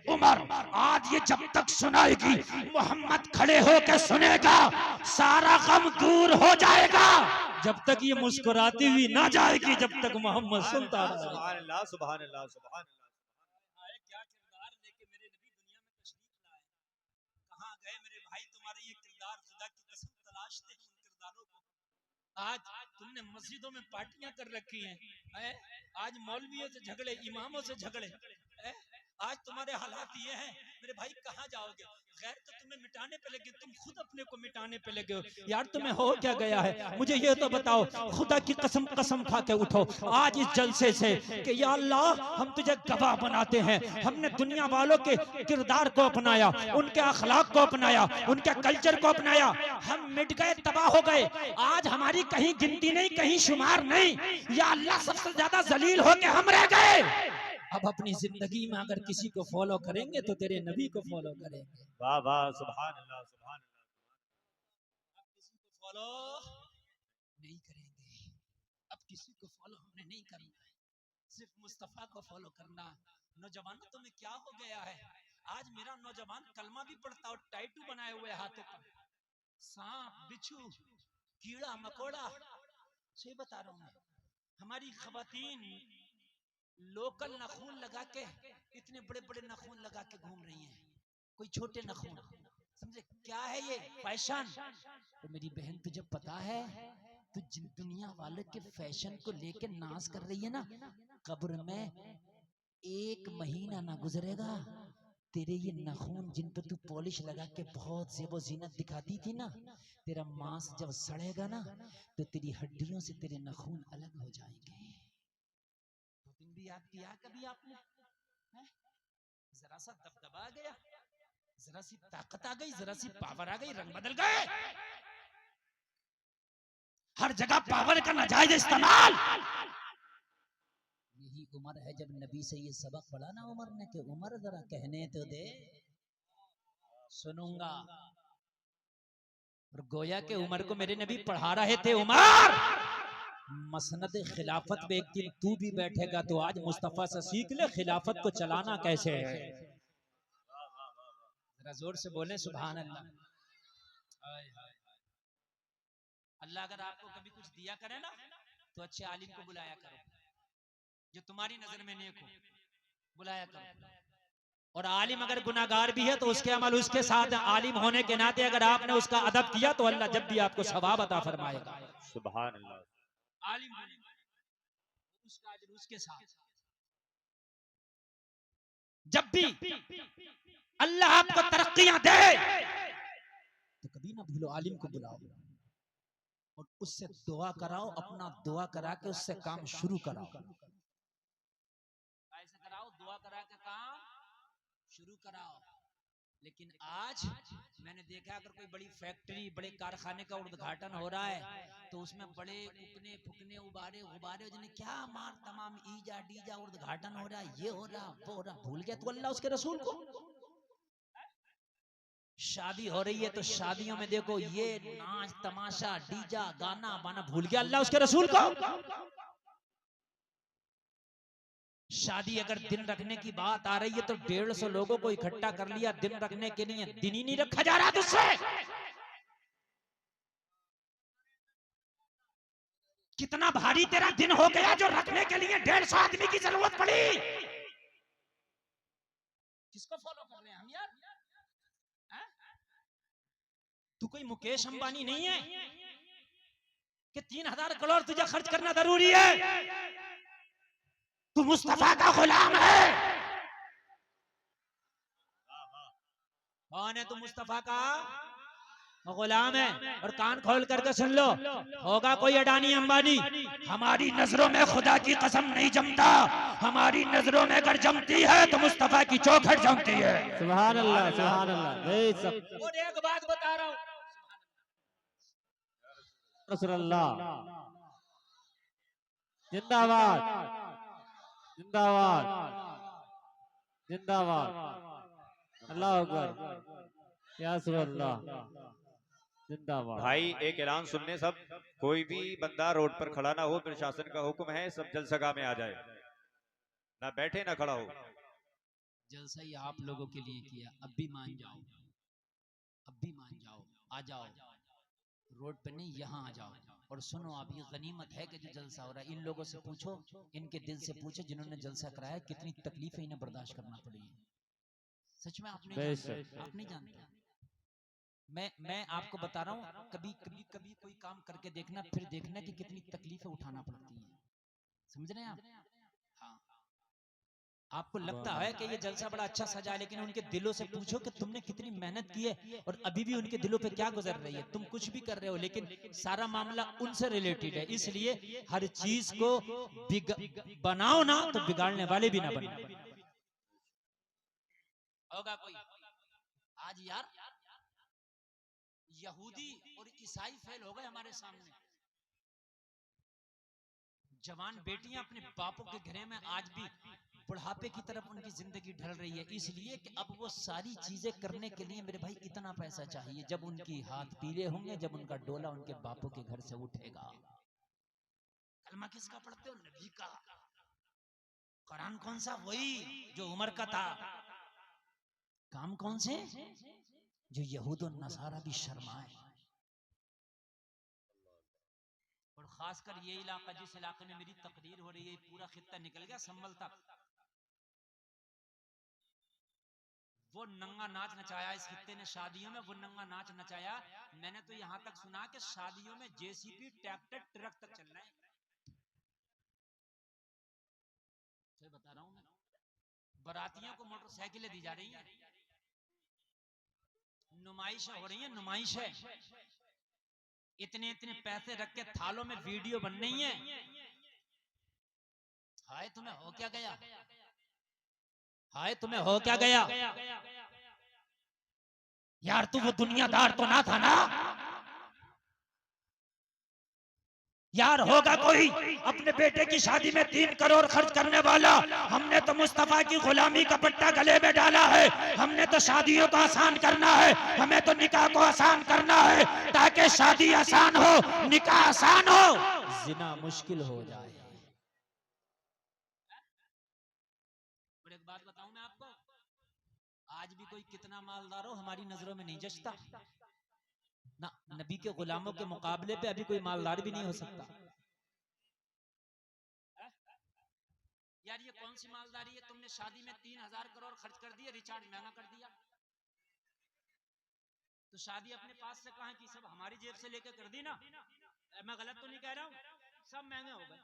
उमर आज ये जब तक सुनाएगी, मोहम्मद खड़े होकर सुनेगा, सारा गम दूर हो जाएगा। जब तक ये मुस्कुराती हुई ना जाएगी, जब तक मोहम्मद सुनता रहेगा। सुभान अल्लाह, सुभान अल्लाह, सुभान अल्लाह। क्या किरदार लेके मेरे नबी दुनिया में तशरीफ लाए, कहां गए मेरे भाई तुम्हारे ये किरदार? खुदा की कसम तलाशते हैं उन किरदारों को। आज तुमने मस्जिदों में पार्टियां कर रखी हैं, आज मौलवियों से झगड़े, इमामों से झगड़े, आज तुम्हारे हालात ये हैं मेरे भाई, कहां जाओगे? गैर तो तुम्हें मिटाने पे लगे, तुम खुद अपने को मिटाने पे लगे हो। यार तुम्हें हो क्या गया है, मुझे ये तो बताओ। खुदा की कसम कसम खा के उठो आज इस जलसे से कि या अल्लाह हम तुझे गवाह बनाते हैं, हमने दुनिया वालों के किरदार को अपनाया, उनके अखलाक को अपनाया, उनके कल्चर को अपनाया, हम मिट गए, तबाह हो गए। आज हमारी कहीं गिनती नहीं, कहीं शुमार नहीं। या अल्लाह सबसे ज्यादा जलील होके हम रह गए। अब अपनी जिंदगी में अगर किसी को फॉलो करेंगे तो तेरे नबी को फॉलो करेंगे। वाह वाह, सुभान अल्लाह, सुभान अल्लाह। अब किसी को फॉलो नहीं करेंगे, अब किसी को फॉलो हमने नहीं करना है, सिर्फ मुस्तफा को फॉलो करना। नौजवानों तुम्हें क्या हो गया है? आज मेरा नौजवान कलमा भी पढ़ता और टाइटू बनाए हुए हाथों पर, सांप बिच्छू कीड़ा मकोड़ा। सही बता रहा हूं मैं, हमारी खवातीन लोकल नाखून लगा के, इतने बड़े बड़े नाखून लगा के घूम रही हैं, कोई छोटे नाखून। समझे क्या है ये फैशन? तो मेरी बहन तुझे पता है तो जिन दुनिया वाले के फैशन को लेके नाश कर रही है ना, कब्र में 1 महीना ना गुजरेगा, तेरे ये नाखून जिन पर तू पॉलिश लगा के बहुत जेबो जीनत दिखाती थी ना, तेरा मांस जब सड़ेगा ना तो तेरी हड्डियों से तेरे नाखून अलग हो जाएंगे। तो दिन भी याद किया कभी आपने? हैं? जरा सा दबदबा आ गया, जरा सी ताकत आ गई, जरा सी पावर आ गई, रंग बदल गए। हर जगह पावर का नाजायज इस्तेमाल। यही उम्र है जब नबी से ये सबक पढ़ा ना उमर ने कि उमर जरा कहने तो दे, सुनूंगा। और गोया के उमर को मेरे नबी पढ़ा रहे थे, उमर मसनद खिलाफत पे एक दिन तू भी बैठेगा तो आज मुस्तफा से सीख ले खिलाफत को चलाना कैसे है। जरा जोर से बोले सुभान अल्लाह। हाय हाय हाय। अल्लाह अगर आपको कभी कुछ दिया करे ना तो अच्छे आलिम को बुलाया करो, जो तुम्हारी नजर में नेक हो, बुलाया करो। और आलिम अगर गुनाहगार भी है तो उसके अमल उसके साथ, आलिम होने के नाते अगर आपने उसका अदब किया तो अल्लाह जब भी आपको सवाब अता फरमाएगा। सुभान अल्लाह। आलिम उसका अजर उसके साथ। जब भी अल्लाह आपको तरक्कियां दे तो कभी ना भूलो आलिम को बुलाओ और उससे दुआ कराओ, अपना दुआ करा के उससे काम शुरू कराओ। ऐसे कराओ, दुआ करा के काम शुरू कराओ। लेकिन आज मैंने देखा अगर कोई बड़ी फैक्ट्री, बड़े कारखाने का उद्घाटन हो रहा है तो उसमें बड़े उकने फुकने उबारे उबारे क्या मार तमाम ईजा डीजा उद्घाटन हो रहा है, ये हो रहा वो हो रहा, भूल गया तो अल्लाह उसके रसूल को। शादी हो रही है तो शादियों में देखो ये नाच तमाशा डीजा गाना बाना, भूल गया अल्लाह उसके रसूल को। शादी अगर दिन रखने की बात आ रही है तो 150 लोगों को इकट्ठा कर लिया दिन रखने के लिए, दिन ही नहीं रखा जा रहा तुझसे। कितना भारी तेरा दिन हो गया जो रखने के लिए 150 आदमी की जरूरत पड़ी। किसको फॉलो कर रहे हैं हम यार? तू कोई मुकेश अंबानी नहीं है कि 3000 करोड़ तुझे खर्च करना जरूरी है। तू मुस्तफा का गुलाम है। कौन है तू? मुस्तफा का गुलाम है। और कान खोल करके सुन लो, होगा कोई अडानी अंबानी, हमारी नजरों में खुदा की कसम नहीं जमता, हमारी नजरों में अगर जमती है तो मुस्तफा की चौखट जमती है। सुभान अल्लाह, सुभान अल्लाह। और एक बात बता रहा हूं, रसूलुल्लाह जिंदाबाद, जिंदाबाद, जिंदाबाद, अल्लाह अकबर, या सुबह जिंदाबाद। भाई एक ऐलान सुनने सब, कोई भी बंदा रोड पर खड़ा ना हो, प्रशासन का हुक्म है सब जलसगा में आ जाए, ना बैठे ना खड़ा हो। जलसा ही आप लोगों के लिए किया, अब भी मान जाओ, अब भी मान जाओ, आ जाओ रोड पे नहीं, यहाँ आ जाओ। और सुनो, आप ये गनीमत है कि जो जलसा हो रहा है, इन लोगों से पूछो, इनके दिल से पूछो जिन्होंने जलसा कराया कितनी तकलीफें इन्हें बर्दाश्त करना पड़ी है। सच में आप नहीं जानते, आप नहीं जानते। मैं आपको बता रहा हूँ, कभी कभी कभी कोई काम करके देखना, फिर देखना कि कितनी तकलीफें उठाना पड़ती हैं। समझ रहे हैं आप? हाँ, आपको लगता है कि ये जलसा बड़ा अच्छा सजा है, लेकिन उनके दिलों से पूछो कि तुमने कितनी मेहनत की है और अभी भी उनके दिलों पे क्या गुजर रही है। तुम कुछ भी कर रहे हो लेकिन सारा मामला उनसे रिलेटेड है, इसलिए हर चीज को बनाओ ना तो बिगाड़ने वाले भी ना बनो। होगा कोई आज यार, यहूदी और ईसाई फेल हो गए हमारे सामने। जवान बेटियां अपने बापों के घरे में आज भी बुढ़ापे की तरफ उनकी जिंदगी ढल रही है, इसलिए कि अब वो सारी चीजें करने के लिए मेरे भाई इतना पैसा चाहिए। जब उनकी हाथ पीले होंगे, जब उनका डोला उनके बापों के घर से उठेगा। कलमा किसका पढ़ते हो? नबी का। कुरान कौन सा? वही जो उमर का था। काम कौन से? जो यहूद और नसारा भी शर्माए। और खासकर ये इलाका, जिस इलाके में मेरी तकरीर हो रही है, पूरा खित्ता निकल गया संभल तक। वो नंगा नाच नचाया इस खित्ते ने शादियों में, वो नंगा नाच नचाया। मैंने तो यहाँ तक सुना कि शादियों में जेसीबी ट्रैक्टर ट्रक तक चल रहे हैं। तो बता रहा हूं मैं, बारातियों को मोटरसाइकिलें दी जा रही हैं, नुमाइशें हो रही हैं, नुमाइशें, इतने इतने पैसे रख के थालों में वीडियो बन रही है। हाय तुम्हें हो क्या गया, हाय तुम्हें हो क्या गया यार, तू वो दुनियादार तो ना था ना यार, होगा कोई अपने बेटे की शादी में 3 करोड़ खर्च करने वाला। हमने तो मुस्तफा की गुलामी का पट्टा गले में डाला है। हमने तो शादियों को आसान करना है, हमें तो निकाह को आसान करना है, ताकि शादी आसान हो, निकाह आसान हो, जिना मुश्किल हो जाए। और एक बात बताऊं मैं आपको, आज भी कोई कितना मालदार हो हमारी नजरों में नहीं जचता ना। नबी के गुलामों के मुकाबले पे अभी कोई मालदार भी नहीं हो सकता। यार ये कौन सी मालदारी है, तुमने शादी में 3000 करोड़ खर्च कर दिए, रिचार्ज महंगा कर दिया। तो शादी अपने पास से कहां की, सब हमारी जेब से लेकर कर दी ना। मैं गलत तो नहीं कह रहा हूं, सब महंगे हो गए।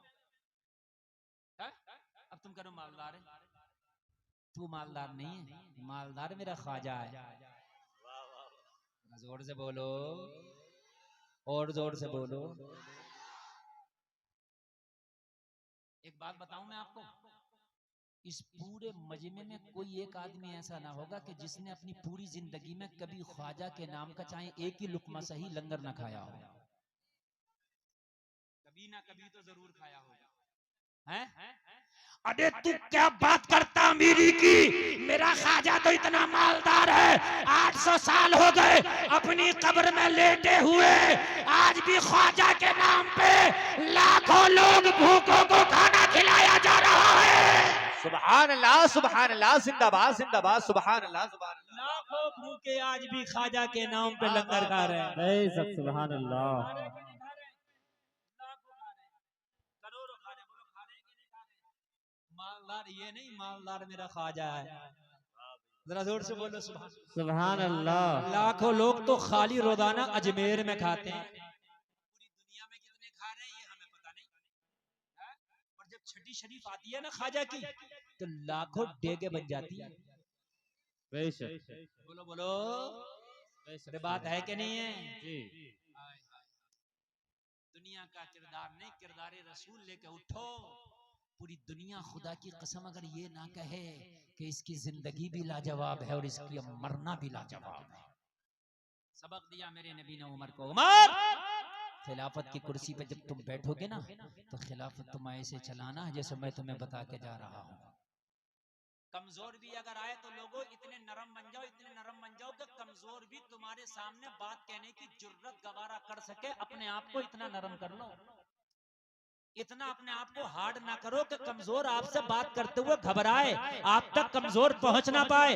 अब तुम करो मालदार है, तू मालदार नहीं है, मालदार मेरा ख्वाजा है। जोर से बोलो, और जोर से बोलो। एक बात बताऊं मैं आपको, इस पूरे मजमे में कोई एक आदमी ऐसा ना होगा कि जिसने अपनी पूरी जिंदगी में कभी ख्वाजा के नाम का चाहे एक ही लुकमा सही लंगर ना खाया हो। कभी ना कभी तो जरूर खाया होगा, हैं? अरे तू क्या बात करता अमीरी की, मेरा ख्वाजा तो इतना मालदार है, 800 साल हो गए अपनी कब्र में लेटे हुए, आज भी ख्वाजा के नाम पे लाखों लोग भूखों को खाना खिलाया जा रहा है। सुभान अल्लाह, जिंदाबाद जिंदाबाद, सुभान अल्लाह, सुभान अल्लाह। लाखों भूखे आज भी ख्वाजा के नाम पे लंगर खा रहे हैं। सुभान अल्लाह। मालदार ये नहीं, मालदार मेरा ख्वाजा है। जरा जोर से बोलो सुभान अल्लाह। लाखों लोग तो खाली रोजाना अजमेर में खाते हैं, पूरी दुनिया में कितने खा रहे हैं ये हमें पता नहीं है? और जब छठी शरीफ आती है ना ख्वाजा की, तो लाखों डेगे बन जाती है। बोलो बोलो, अरे बात है कि नहीं है जी? दुनिया का किरदार नहीं, किरदार रसूल लेके उठो। पूरी दुनिया खुदा की कसम अगर ये ना कहे कि इसकी जिंदगी भी लाजवाब है और इसकी मरना भी लाजवाब है। सबक दिया मेरे नबी ने उमर को, उमर खिलाफत की कुर्सी पे जब तुम बैठोगे ना, तो खिलाफत तुम ऐसे चलाना जैसे मैं तुम्हें बता के जा रहा हूँ। कमजोर भी अगर आए तो लोगों इतने नरम बन जाओ, इतने नरम बन जाओ कि कमजोर भी तुम्हारे सामने बात कहने की जुर्रत गवारा कर सके। अपने आप को इतना नरम कर लो, इतना अपने आप को हार्ड ना करो कि कमजोर आपसे बात करते हुए घबराए, आप तक कमजोर पहुंच ना पाए।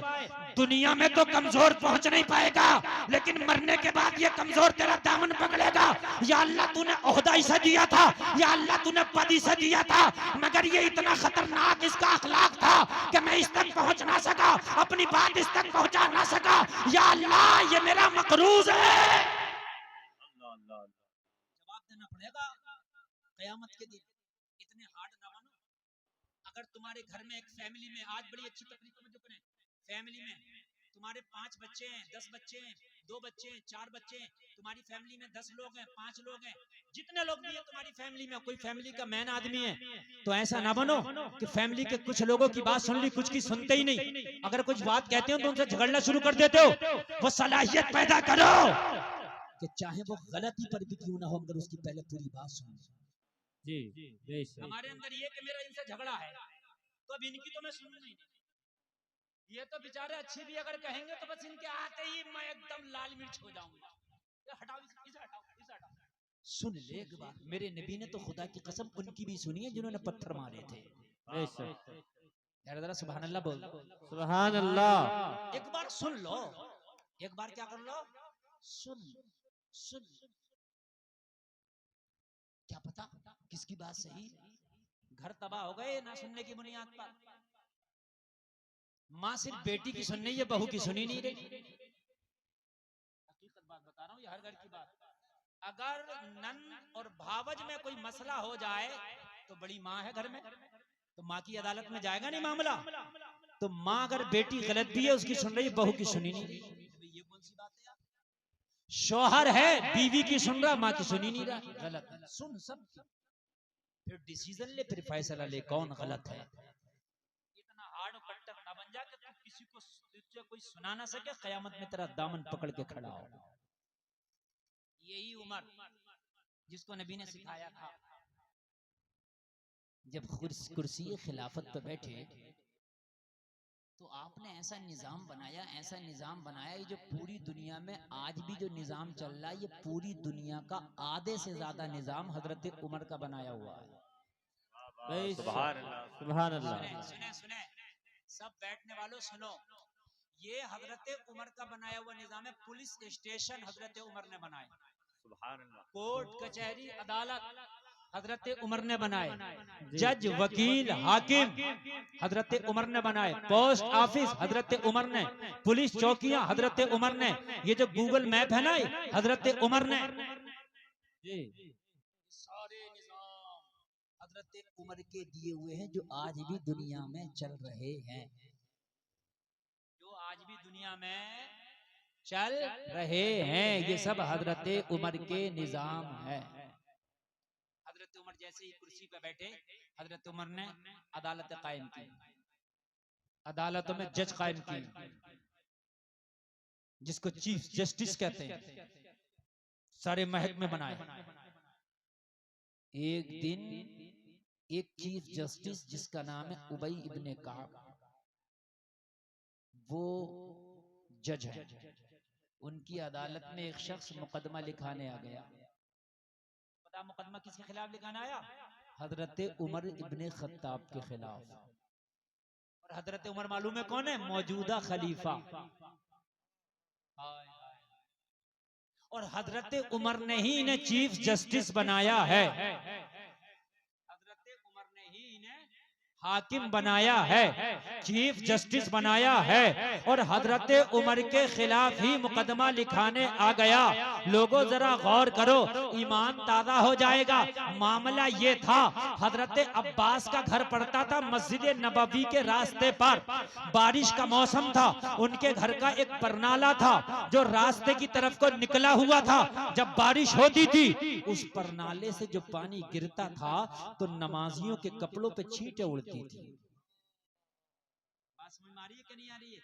दुनिया में तो कमजोर पहुंच नहीं पाएगा, लेकिन मरने के बाद ये कमजोर तेरा दामन पकड़ेगा। या अल्लाह तूने ओहदा इसे दिया था, या अल्लाह तूने पद इसे दिया था, मगर ये इतना खतरनाक इसका अखलाक था कि मैं इस तक पहुंच ना सका, अपनी बात इस तक पहुंचा ना सका। या अल्लाह ये मेरा मकरूज है। जवाब देना पड़ेगा कयामत के दिन। इतने हार्ड ना बनो। अगर तुम्हारे घर में एक फैमिली में, आज बड़ी अच्छी तकलीफ में जो करें, फैमिली में तुम्हारे 5 बच्चे हैं, 10 बच्चे हैं, 2 बच्चे हैं, 4 बच्चे हैं, तुम्हारी फैमिली में 10 लोग हैं, 5 लोग हैं, जितने लोग भी हैं तुम्हारी फैमिली में, कोई फैमिली का मैन आदमी है, तो ऐसा ना बनो कि फैमिली के कुछ लोगों की बात सुन ली, कुछ की सुनते ही नहीं। अगर कुछ बात कहते हो तो उनसे झगड़ना शुरू कर देते हो। वो सलाहियत पैदा करो कि चाहे वो गलती पर भी क्यों ना हो, मगर उसकी पहले पूरी बात सुन। जी हमारे अंदर ये कि मेरा इनसे झगड़ा है तो अब इनकी तो मैं सुनूं नहीं। ये तो बेचारे अच्छे भी अगर कहेंगे तो बस इनके आते ही मैं एकदम लाल मिर्च हो जाऊंगा। हटाओ इसे हटाओ, इसे हटाओ। सुन ले एक बात, मेरे नबी ने तो खुदा की कसम उनकी भी सुनी है जिन्होंने पत्थर मारे थे। यार जरा सुभान अल्लाह बोल, सुभान अल्लाह। एक बार सुन लो, एक बार क्या कर लो, सुन सुन, क्या पता किसकी बात सही। घर तबाह हो गए ना सुनने की बुनियाद पर। माँ सिर्फ बेटी की सुन रही है, बहू की सुनी नहीं रही। हकीकत बात बता रहा हूँ। ये हर घर की बात। अगर नन और भावज में कोई मसला हो जाए तो बड़ी माँ है घर में, तो माँ की अदालत में जाएगा नहीं मामला। तो माँ अगर बेटी गलत भी है उसकी सुन रही है, बहू की सुनी नहीं। ये कौन सी बात है यार? शौहर है बीवी की सुन रहा, माँ की सुनी नहीं रहा, गलत है। सुन सब, फिर डिसीजन ले, फिर फैसला ले कौन गलत है। इतना हार्ड कट्टर ना बन जा कि तू किसी को तुझे कोई सुना ना सके, कयामत में तेरा दामन पकड़ के खड़ा हो। यही उमर जिसको नबी ने सिखाया था, जब कुर्सी खिलाफत पर बैठे तो आपने ऐसा निजाम बनाया, ऐसा निजाम बनाया जो पूरी दुनिया में आज भी जो निजाम चल रहा है, ये पूरी दुनिया का आधे से ज्यादा निजाम हजरत उमर का बनाया हुआ है। सुभान अल्लाह। सुभान अल्लाह। सुने सुने सुने सब बैठने वालों सुनो, ये हजरत उमर का बनाया हुआ निजाम है। पुलिस स्टेशन हजरत उमर ने बनाए, सुभान अल्लाह। कोर्ट कचहरी अदालत हजरत उमर ने बनाए, जी। जज वकील हाकिम हजरत उमर ने बनाए, पोस्ट ऑफिस हजरत उमर ने, पुलिस चौकियां हजरत उमर ने, ये जो गूगल मैप है ना हजरत उमर ने। जी। सारे निजाम हजरत उमर के दिए हुए हैं जो आज भी दुनिया में चल रहे हैं, जो आज भी दुनिया में चल रहे हैं, ये सब हजरत उमर के निजाम है। हजरत उमर जैसे ही कुर्सी पे बैठे, हजरत उमर ने अदालत कायम की, अदालतों में जज कायम की, जिसको चीफ जस्टिस कहते हैं, सारे महकमे बनाए। एक दिन एक चीफ जस्टिस जिसका नाम है उबई इब्ने काब, वो जज है, उनकी अदालत में एक शख्स मुकदमा लिखाने आ गया। पता मुकदमा किसके खिलाफ लिखाने आया? हजरत उमर इब्ने खत्ताब के खिलाफ। और हजरत उमर मालूम है कौन है? मौजूदा खलीफा। और हजरत उमर ने ही इन्हें चीफ जस्टिस बनाया है, हजरत उमर ने ही इन्हें हाकिम बनाया है, चीफ जस्टिस बनाया है, और हजरत उमर के खिलाफ ही मुकदमा लिखाने आ गया। लोगों जरा गौर करो, ईमान ताजा हो जाएगा। मामला ये था, हजरत अब्बास का घर पड़ता था मस्जिद नबवी के रास्ते पर, बारिश का मौसम था, उनके घर का एक परनाला था जो रास्ते की तरफ को निकला हुआ था। जब बारिश होती थी उस परनाले से जो पानी गिरता था तो नमाजियों के कपड़ों पे छींटे उड़ती थी। बात समझ में आ रही है कि नहीं आ रही है?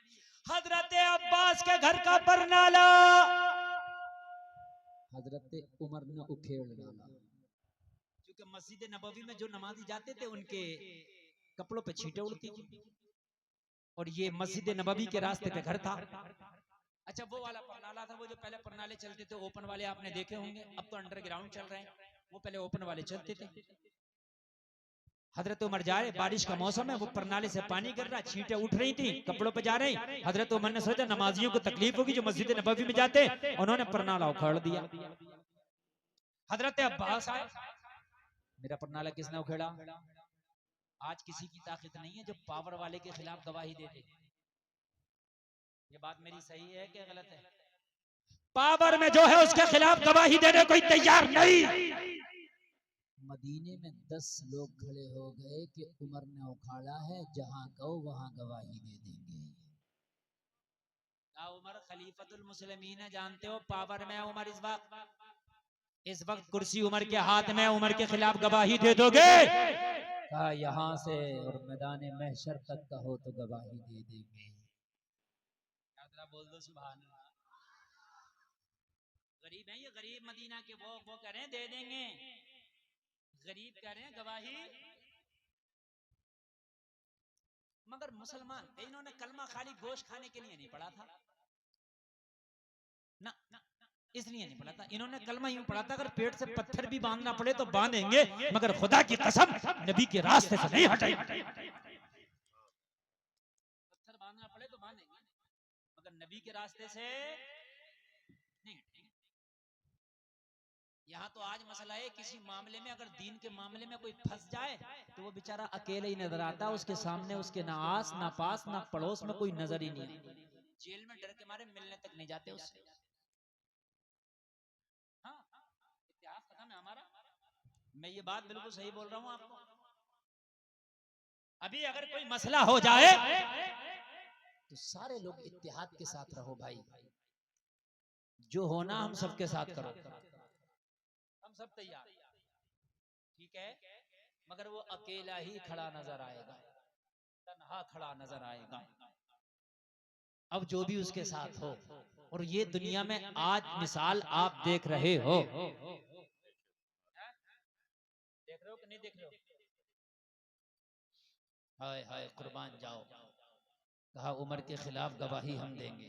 हजरत अब्बास के घर का परनाला हजरत उमर ने उखेड़ डाला, क्योंकि मस्जिद नबवी में जो नमाजी जाते थे उनके कपड़ों पे छींटे उड़ती थी, और ये मस्जिद नबवी के रास्ते पे घर था। अच्छा, वो वाला परनाला था, वो जो पहले परनाले चलते थे ओपन वाले, आपने देखे होंगे, अब तो अंडरग्राउंड चल रहे हैं, वो पहले ओपन वाले चलते थे। हजरत उमर जा रहे, बारिश का मौसम है, वो परनाले से पानी गिर रहा, छींटे उठ रही थी, कपड़ों पे जा रही। हजरत उमर ने सोचा नमाजियों को तकलीफ होगी जो मस्जिद नबवी में जाते, उन्होंने परनाला उखाड़ दिया। हजरत अब्बास आए, मेरा परनाला किसने उखेड़ा? आज किसी की ताकत नहीं है जो पावर वाले के खिलाफ गवाही दे दे। ये बात मेरी सही है कि गलत है? पावर में जो है उसके खिलाफ गवाही देने कोई तैयार नहीं। मदीने में 10 लोग खड़े हो गए कि उमर ने उखाड़ा है, जहां कहो वहां गवाही दे देंगे। उमर खलीफतुल मुस्लिमीन है, जानते हो पावर में उमर इस वक्त कुर्सी उमर के हाथ में, उमर के खिलाफ गवाही दे दोगे? कहा यहां से और मैदान महशर तक कहो तो गवाही दे देंगे। बोल दो सुभान अल्लाह। गरीब है ये, गरीब मदीना के, वो कह रहे हैं दे देंगे, गरीब कह रहे हैं गवाही। मगर मुसलमान थे, इन्होंने कलमा खाली गोश्त खाने के लिए नहीं पढ़ा था ना, इसलिए नहीं पढ़ा था। इन्होंने कलमा यूं पढ़ा था अगर पेट से पत्थर भी बांधना पड़े तो बांधेंगे, मगर खुदा की कसम नबी के रास्ते से नहीं हटेंगे। पत्थर बांधना पड़े तो बांधेंगे, मगर नबी के रास्ते से नहीं हटेंगे। यहाँ तो आज मसला है, किसी मामले में अगर दीन के मामले में कोई फंस जाए तो वो बेचारा अकेले ही नजर आता, उसके सामने उसके ना आस ना पास ना पड़ोस में कोई नजर ही नहीं। जेल में डर के मारे मिलने तक नहीं जाते उससे। मैं ये बात बिल्कुल सही बोल रहा हूं आपको। अभी अगर कोई मसला हो जाए तो सारे लोग इत्तेहाद के साथ रहो भाई, जो होना हम सबके साथ करो, हम सब तैयार, ठीक है। मगर वो अकेला ही खड़ा नजर आएगा, तन्हा खड़ा नजर आएगा। अब जो भी उसके साथ हो, और ये दुनिया में आज मिसाल आप देख रहे हो, देख रहे हो कि नहीं देख रहे हो? हाय हाय कुर्बान जाओ, कहा उमर के खिलाफ गवाही हम देंगे।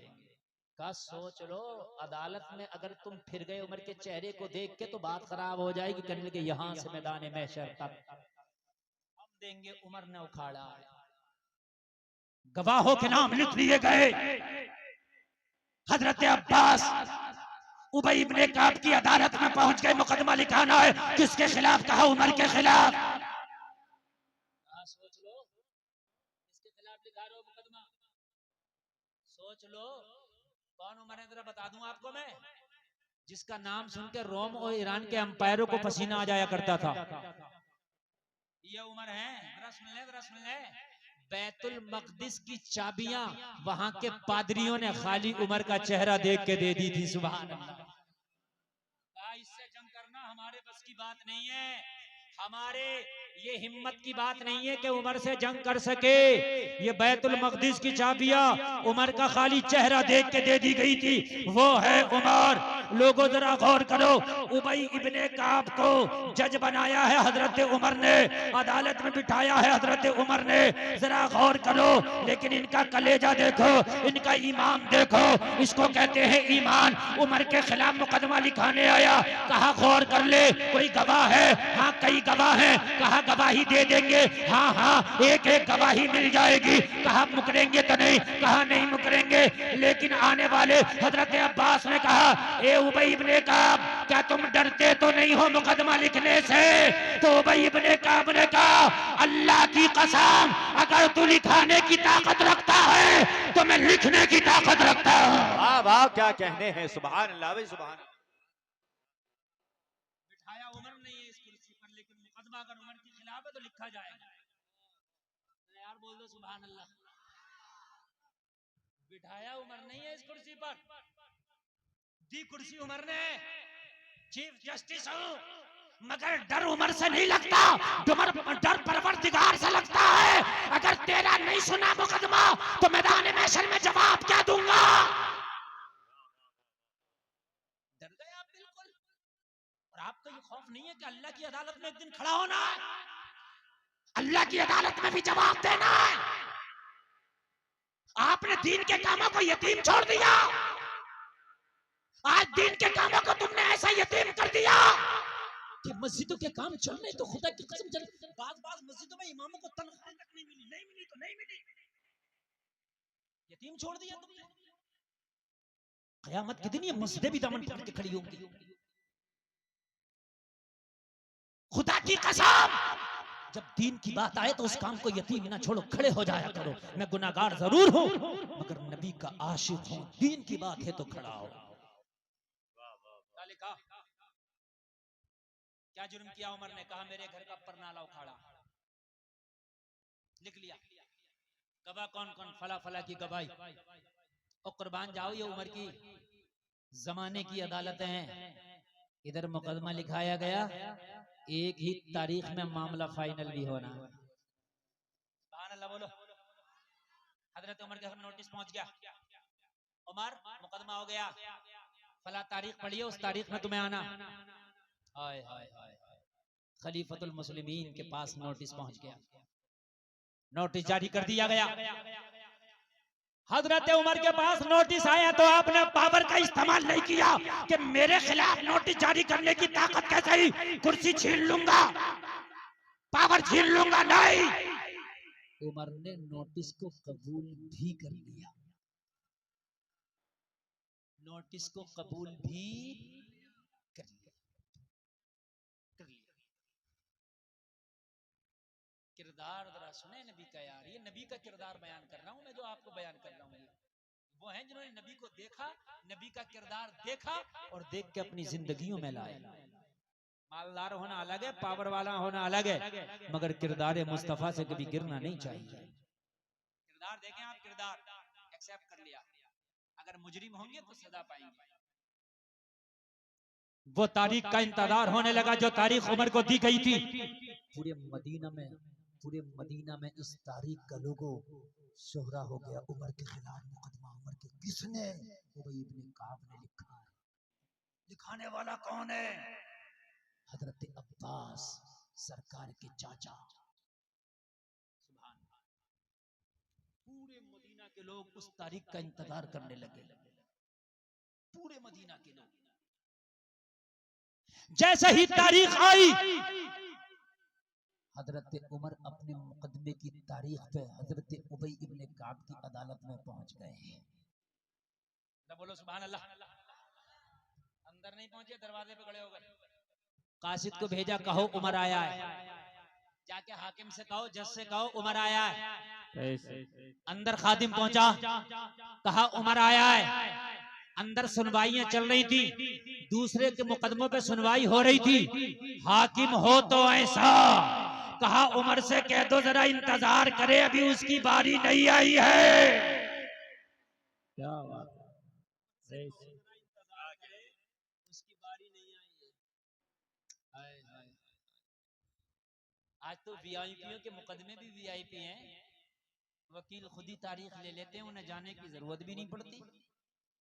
कहा सोच लो, अदालत में अगर तुम फिर गए उमर के चेहरे को देख के तो बात खराब हो जाएगी। कहने लगे यहां से मैदान महशर तक हम देंगे, उमर ने उखाड़ा। गवाहों के नाम लिख लिए गए। हजरत अब्बास उबई इब्ने काब की अदालत में पहुंच गए, मुकदमा लिखाना है। किसके खिलाफ? कहा उमर के खिलाफ। सोच लो, किसके खिलाफ लिखा रहे हो मुकदमा? सोच लो कौन उमर है, जरा बता दूं आपको मैं, जिसका नाम सुन के रोम और ईरान के अंपायरों को पसीना आ जाया करता था। ये उमर है। जरा सुन ले, जरा सुन ले। बैतुल मकदिस की चाबियां वहां के पादरियों ने खाली उमर का चेहरा देख के दे दी थी। सुभान अल्लाह। इससे जंग करना हमारे बस की बात नहीं है, हमारे ये हिम्मत की बात नहीं है कि उमर से जंग कर सके। ये बैतुल मकदिस की चाबियां उमर का खाली चेहरा देख के दे दी गई थी। वो है उमर। लोगों जरा गौर करो, उबई इब्ने काब को जज बनाया है हजरत उमर ने, अदालत में बिठाया है हजरत उमर ने। जरा गौर करो, लेकिन इनका कलेजा देखो, इनका ईमान देखो। इसको कहते हैं ईमान। उमर के खिलाफ मुकदमा लिखाने आया। कहा गौर कर ले, कोई गवाह है? हाँ कई गवाह हैं। कहा गवाही दे देंगे। हाँ हाँ एक एक गवाही मिल जाएगी। कहा मुकरेंगे तो नहीं? कहा नहीं मुकरेंगे। लेकिन आने वाले हजरत अब्बास ने कहा, ए उबई इब्ने काब, क्या तुम डरते तो नहीं हो मुकदमा लिखने से? तो उबई इब्ने काब ने कहा, अल्लाह की कसम, अगर तू लिखाने की ताकत रखता है तो मैं लिखने की ताकत रखता हूं। वाह वाह, क्या कहने हैं, सुभान अल्लाह भाई सुभान। बिठाया उमर नहीं है इस कुर्सी पर, लेकिन मुकदमा अगर उमर के खिलाफ है तो लिखा जाएगा। यार बोल दो सुभान अल्लाह। बिठाया उमर नहीं है इस कुर्सी पर, दी कुर्सी उमर ने, चीफ जस्टिस हूं, मगर डर उमर से नहीं लगता, डर परवरदिगार से लगता है। अगर तेरा नहीं सुना मुकदमा तो मैदान महशर में जवाब क्या दूंगा? डर गए आप बिल्कुल। और आपको ये खौफ नहीं है कि अल्लाह की अदालत में एक दिन खड़ा होना है, अल्लाह की अदालत में भी जवाब देना है। आपने दीन के कामों को यतीम छोड़ दिया। आज दीन के कामों को तुमने ऐसा यतीम कर दिया कि मस्जिदों के काम चल रहे तो खुदा की कसम चल, बाज मस्जिदों में इमामों को तनख्वाह तक नहीं मिली, नहीं मिली तो नहीं मिली, यतीम छोड़ दिया तुमने। क़यामत के दिन ये मस्जिदें भी दामन पकड़ के खड़ी होंगी। खुदा की कसम, जब दीन की बात आए तो उस काम को यतीम ना छोड़ो, खड़े हो जाया करो। मैं गुनाहगार जरूर हूं मगर नबी का आशिक हूं, दीन की बात है तो खड़ा हो। लिखा क्या जुर्म किया उमर ने? कहा मेरे घर का परनाला उखाड़ा। लिख लिया। गवाह कौन कौन? फला फला की गवाही। और कुर्बान जाओ, ये उमर की जमाने की अदालतें हैं। इधर मुकदमा लिखाया गया, एक ही तारीख में मामला फाइनल भी होना है। सुभान अल्लाह बोलो। हजरत उमर के घर नोटिस पहुंच गया, उमर मुकदमा हो गया, फला तारीख पढ़िए, उस तारीख में तुम्हें आना। हाय हाय हाय, खलीफतुल मुस्लिमीन के पास नोटिस पहुंच गया, नोटिस जारी कर दिया गया। हजरत उमर के पास नोटिस आया तो आपने पावर का इस्तेमाल नहीं किया कि मेरे खिलाफ नोटिस जारी करने की ताकत कैसे ही, कुर्सी छीन लूंगा, पावर छीन लूंगा, नहीं। उमर ने नोटिस को कबूल भी कर लिया, नोटिस को कबूल भी कर लिया, किरदार जरा सुने नबी का यार, ये नबी का किरदार बयान कर रहा हूं मैं, जो आपको बयान कर रहा हूं। वो हैं जिन्होंने नबी को देखा, नबी का किरदार देखा और देख के अपनी जिंदगियों में लाए। मालदार होना अलग है, पावर वाला होना अलग है, मगर किरदार मुस्तफा से कभी गिरना नहीं चाहिए। किरदार देखें आप, किरदार एक्सेप्ट कर लिया, अगर मुजरिम होंगे तो सजा पाएंगे। वो तारीख का इंतजार होने लगा जो तारीख उमर को दी गई थी। पूरे मदीना में इस तारीख का लोगो शोहरा हो गया। उमर के खिलाफ मुकदमा, उमर के किसने? उबई इब्न काब ने लिखा है। लिखाने वाला कौन है? हजरत अब्बास सरकार के चाचा। सुभान अल्लाह। पूरे मदीना के लोग उस तारीख का इंतजार करने लगे, पूरे मदीना के लोग। जैसे ही तारीख आई, हजरत उमर अपने मुकदमे की तारीख पे हजरत उबई इब्न काब की अदालत में पहुंच गए। बोलो सुभान अल्लाह। अंदर नहीं पहुंचे, दरवाजे पे खड़े हो गए। कासिद को भेजा, कहो उमर आया है। जाके हाकिम से कहो, जज से कहो उमर आया है। अंदर खादिम पहुंचा, कहा उमर आया है। अंदर सुनवाइयां चल रही थी, दूसरे के मुकदमों पे सुनवाई हो रही थी। हाकिम हो तो ऐसा, कहा उमर से कह दो जरा इंतजार करे, अभी उसकी बारी नहीं आई है। क्या बात है। उसकी बारी नहीं आई है। आज तो वीआईपीओ के मुकदमे भी वीआईपी हैं। वकील खुद ही तारीख ले लेते हैं, उन्हें जाने की जरूरत भी नहीं पड़ती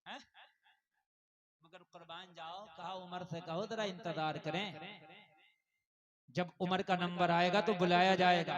है? मगर कुर्बान जाओ, कहा उमर से कहो जरा इंतजार करें, जब उमर का नंबर आएगा तो बुलाया जाएगा।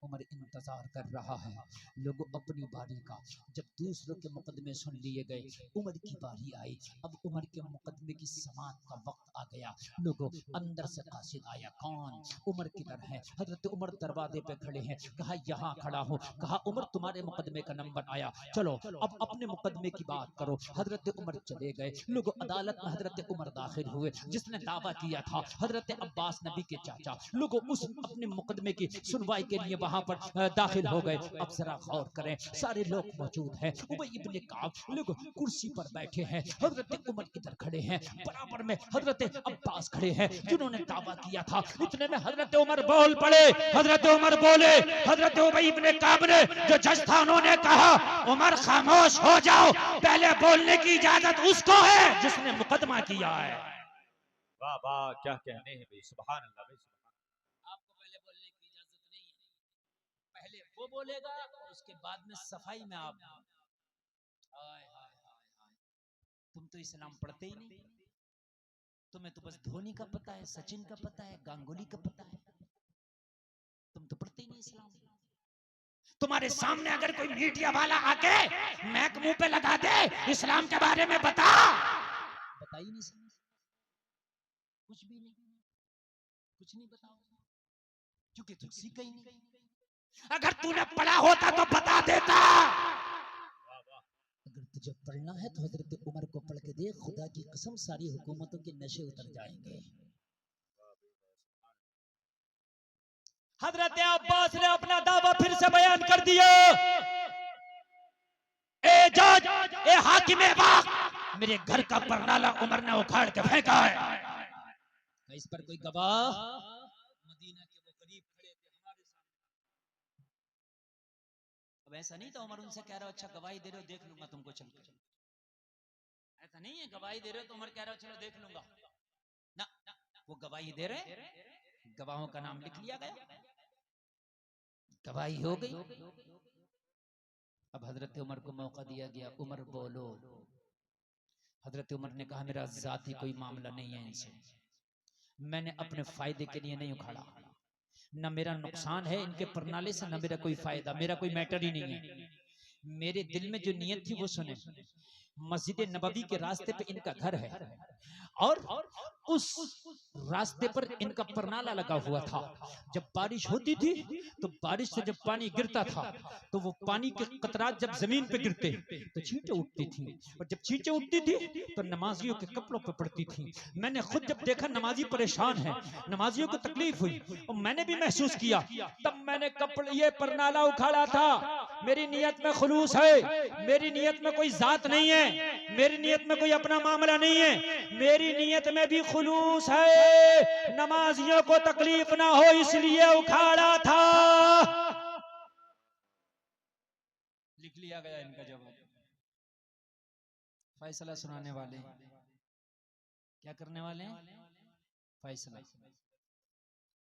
उमर इंतजार कर रहा है, लोगों अपनी बारी का। जब दूसरों के मुकदमे सुन लिए गए, उमर की बारी आई। अब उमर के मुकदमे की समाअत का वक्त आ गया। लोगों अंदर से कासिद आया, कौन? उमर किधर है? हजरत उमर दरवाजे पे खड़े हैं। कहा यहाँ खड़ा हूँ। कहा उमर तुम्हारे मुकदमे का नंबर आया, चलो अब अपने मुकदमे की बात करो। हजरत उमर चले गए। लोगों अदालत में हजरत उमर दाखिल हुए, जिसने दावा किया था हजरत अब्बास नबी के चाचा। लोगों उस अपने मुकदमे की सुनवाई के लिए वहां पर दाखिल हो गए। अब जरा गौर करें, सारे लोग मौजूद हैं। उबई इब्न काब लोग कुर्सी पर बैठे हैं, हजरत उमर इधर खड़े हैं, बराबर में हजरत अब्बास खड़े हैं जिन्होंने दावा किया था। इतने में हजरत उमर बोल पड़े। हजरत उमर बोले, हजरत उबई इब्न काब ने जो जज था उन्होंने कहा उमर खामोश हो जाओ, पहले बोलने की इजाजत उसको है जिसने मुकदमा किया है। वाह वाह, क्या कहने हैं भाई, सुभान अल्लाह भाई। आपको पहले बोलने की इजाजत नहीं है, पहले वो बोलेगा और उसके बाद में सफाई में आप। हाय हाय हाय हाय, तुम तो इस्लाम पढ़ते ही नहीं। तुम्हें तो बस धोनी का पता है, सचिन का पता है, गांगुली का पता है, तुम तो पढ़ते ही नहीं इस्लाम। तुम्हारे सामने अगर कोई मीडिया वाला आके मैक मुंह पे लगा दे इस्लाम के बारे में बता ही नहीं सकते, कुछ भी नहीं, कुछ नहीं बताओ, क्योंकि तुम सीखा ही नहीं। अगर तूने पढ़ा होता तो बता देता। अगर तुझे पढ़ना है तो हजरत उमर को पढ़ के देख, खुदा की कसम सारी हुकूमतों के नशे उतर जाएंगे। हजरत अब्बास ने अपना दावा फिर से बयान कर दिया। ए जज, ए हाकिम बाग, मेरे घर का परनाला उमर ने उखाड़ के फेंका है। इस पर कोई गवाह? मदीना के वो गरीब खड़े थे हमारे सामने। अब ऐसा नहीं था उमर उनसे कह रहा हो अच्छा गवाही दे रहे हो, देख लूंगा तुमको चलकर। ऐसा नहीं है, गवाही दे रहे हो तो उमर कह रहा हो चलो देख लूंगा ना, वो गवाही दे रहे, गवाहों का नाम लिख लिया गया, गवाही हो गई। अब हजरत उमर को मौका दिया गया, उमर बोलो। हजरत उमर ने कहा मेरा जाती कोई मामला नहीं है इनसे, मैंने अपने फायदे के लिए नहीं उखाड़ा, न मेरा नुकसान है इनके प्रणाली से, न मेरा कोई फायदा, मेरा कोई मैटर ही नहीं है। मेरे दिल में जो नियत थी वो सुने, मस्जिद नबवी के रास्ते पे इनका घर है और उस रास्ते पर इनका परनाला लगा हुआ था। जब बारिश होती थी तो बारिश से जब पानी गिरता था तो वो पानी के कतरात जब जमीन पे गिरते तो छींटे उठती थी, और जब छींटे उठती थी तो नमाजियों के कपड़ों पे पड़ती थी। मैंने खुद जब देखा नमाजी परेशान है, नमाजियों को तकलीफ हुई और मैंने भी महसूस किया, तब मैंने कपड़े ये परनाला उखाड़ा था। मेरी नियत में खुलूस है, मेरी नियत में कोई जात नहीं है, मेरी नियत में कोई अपना मामला नहीं है, मेरी नियत में भी खुलूस है। नमाजियों को तकलीफ ना हो इसलिए उखाड़ा था। लिख लिया गया इनका जवाब। फैसला सुनाने वाले क्या करने वाले हैं? फैसला।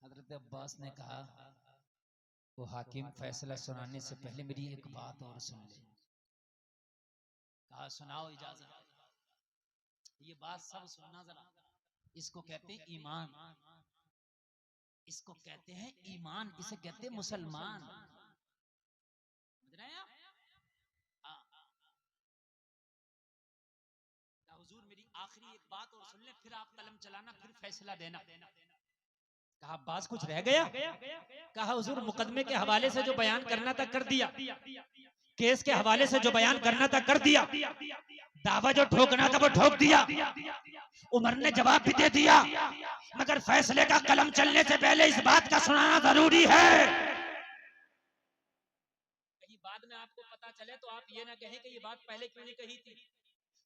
हजरत अब्बास ने कहा, वो हाकिम फैसला सुनाने से पहले मेरी एक बात और सुन ले। कहा सुनाओ, इजाजत। ये बात सब सुनना जरा। इसको कहते हैं ईमान, इसको कहते हैं ईमान, इसे कहते हैं मुसलमान। समझ रहे हैं आप? हुजूर मेरी आखिरी एक बात और सुन ले, फिर आप कलम चलाना, फिर फैसला देना। कहा अब्बास कुछ रह गया? कहा हुजूर मुकदमे के हवाले से जो बयान करना था कर दिया, केस के हवाले से जो बयान करना था कर दिया, दावा जो ठोकना था वो ठोक दिया, उमर ने जवाब भी दे दिया, मगर फैसले का कलम चलने से पहले इस बात का सुनाना जरूरी है। कहीं बाद में आपको पता चले तो आप ये ना कहें कि ये बात पहले क्यों नहीं कही थी।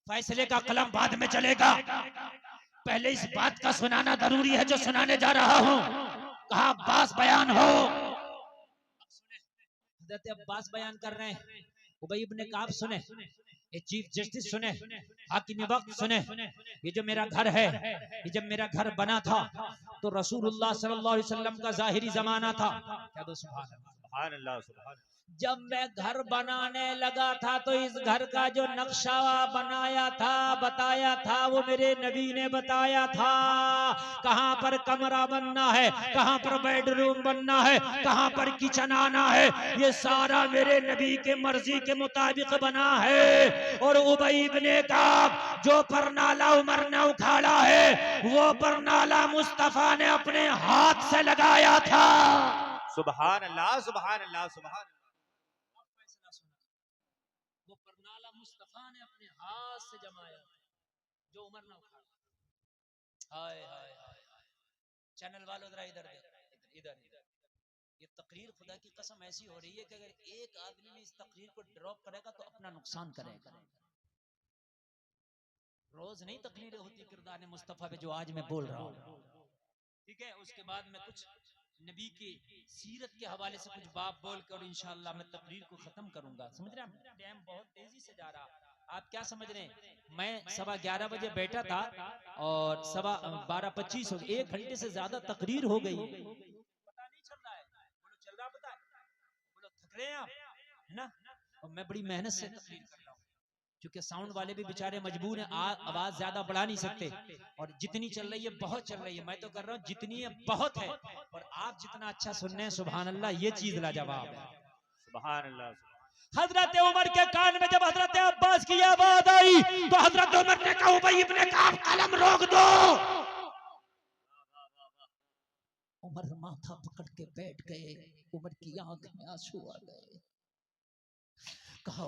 फैसले का कलम बाद में चलेगा, पहले इस बात का सुनाना जरूरी है जो सुनाने जा रहा हूं। कहा अब्बास बयान हो। हज़रत अब्बास बयान कर रहे हैं, उबई इब्ने काब सुने, ये चीफ जस्टिस सुने, हाकिम वक्त सुने। ये जो मेरा घर है, ये जब मेरा घर बना था तो रसूलुल्लाह सल्लल्लाहु अलैहि वसल्लम का जाहिरी जमाना था। क्या दो सुभान अल्लाह, सुभान अल्लाह। जब मैं घर बनाने लगा था तो इस घर का जो नक्शा बनाया था, बताया था, वो मेरे नबी ने बताया था। कहां पर कमरा बनना है, कहां पर बेडरूम बनना है, कहां पर किचन आना है, ये सारा मेरे नबी के मर्जी के मुताबिक बना है। और उबई इब्ने काब जो परनाला उमर ने उखाड़ा है, वो परनाला मुस्तफा ने अपने हाथ से लगाया था। सुभान अल्लाह, सुभान अल्लाह, सुभान। वो परनाला मुस्तफा ने अपने हाथ से जमाया जो उमर ने उखाड़ा। हाय हाय हाय हाय। चैनल वालों जरा इधर इधर इधर। ये तकरीर खुदा की कसम ऐसी हो रही है कि अगर एक आदमी ने इस तकरीर को ड्रॉप करेगा तो अपना नुकसान करेगा। रोज नहीं तकरीरें होती किरदार मुस्तफा पे जो आज मैं बोल रहा हूँ, ठीक है। उसके बाद में कुछ नबी की सीरत के हवाले से कुछ बात बोल कर इंशाअल्लाह मैं तकरीर को खत्म करूंगा। समझ रहे हैं, टाइम बहुत तेजी से जा रहा। आप क्या समझ रहे हैं, मैं 11:15 बजे बैठा था और 12:25 हो गए, 1 घंटे से ज्यादा तकरीर हो गई, पता नहीं चल रहा है। बोलो चल रहा पता है, बोलो थक रहे हैं आप, है ना। और मैं बड़ी मेहनत से तकरीर कर रहा हूँ क्योंकि साउंड वाले भी बेचारे मजबूर हैं, आवाज ज्यादा बढ़ा नहीं सकते। और जितनी चल रही है बहुत चल रही है, मैं तो कर रहा हूँ जितनी है बहुत है, और आप जितना अच्छा सुन रहे हैं सुभान अल्लाह, ये चीज लाजवाब है। सुभान अल्लाह। हजरत उमर के कान में जब हजरत अब्बास की आवाज आई तो हजरत उमर ने कहा उबई इब्ने काब कलम रोक दो। उमर माथा पकड़ के बैठ गए, उमर की आंख में आंसू आ गए। कहा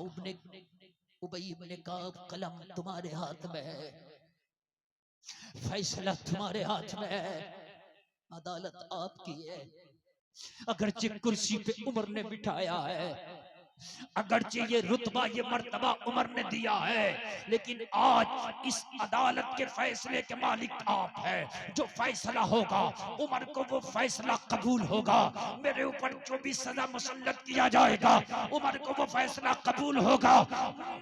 उबई इब्ने काब कलम तुम्हारे हाथ में है, फैसला तुम्हारे हाथ में है, अदालत आपकी है। अगरचे कुर्सी पे उमर ने बिठाया है, अगरचे ये रुतबा ये मर्तबा उमर ने दिया है, लेकिन आज इस अदालत के फैसले के मालिक आप हैं। जो फैसला होगा उमर को वो फैसला कबूल होगा। मेरे ऊपर जो भी सजा मुसल्लत किया जाएगा उमर को वो फैसला कबूल होगा।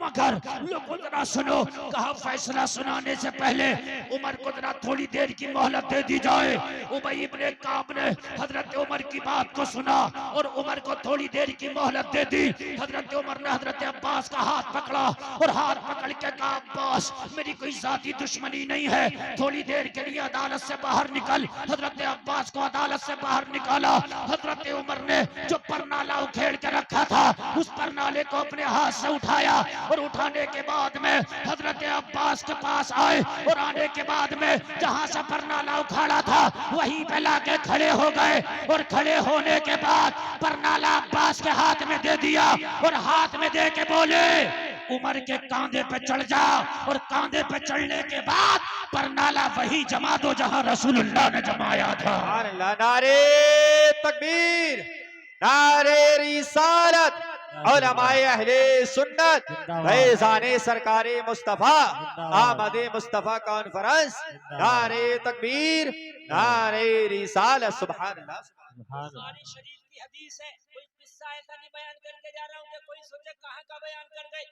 मगर लोगों जरा सुनो, कहा फैसला सुनाने से पहले उमर को जरा थोड़ी देर की मोहलत दे दी जाए। उबई इब्ने काब ने हजरत उमर की बात को सुना और उमर को थोड़ी देर की मोहलत दे दी। हजरत उमर ने हजरत अब्बास का हाथ पकड़ा और हाथ पकड़ के कहा अब्बास मेरी कोई जाती दुश्मनी नहीं है, थोड़ी देर के लिए अदालत से बाहर निकल। हजरत अब्बास को अदालत से बाहर निकाला। हजरत उमर ने जो परनाला उखेड़ के रखा था उस परनाले को अपने हाथ से उठाया और उठाने के बाद में हजरत अब्बास के पास आए और आने के बाद में जहां से परनाला उखाड़ा था वहीं पे लाके खड़े हो गए और खड़े होने के बाद परनाला अब्बास के हाथ में दे दिया और हाथ में दे के बोले उमर के कांधे पे चढ़ जा। और कांधे पे चढ़ने के बाद परनाला वही जमा दो जहां रसूलुल्लाह ने जमाया था। नारे तकबीर, नारे रिसालत, और हमारे अहले सुन्नत फैजाने सरकारे मुस्तफा आमदे मुस्तफा कॉन्फ्रेंस। नारे तकबीर, नारे रिसालत। सुभान अल्लाह। बुखारी शरीफ की हदीस है, कोई किस्सा ऐसा नहीं बयान करके जा रहा हूँ कि कोई सोचे कहाँ का बयान कर गए।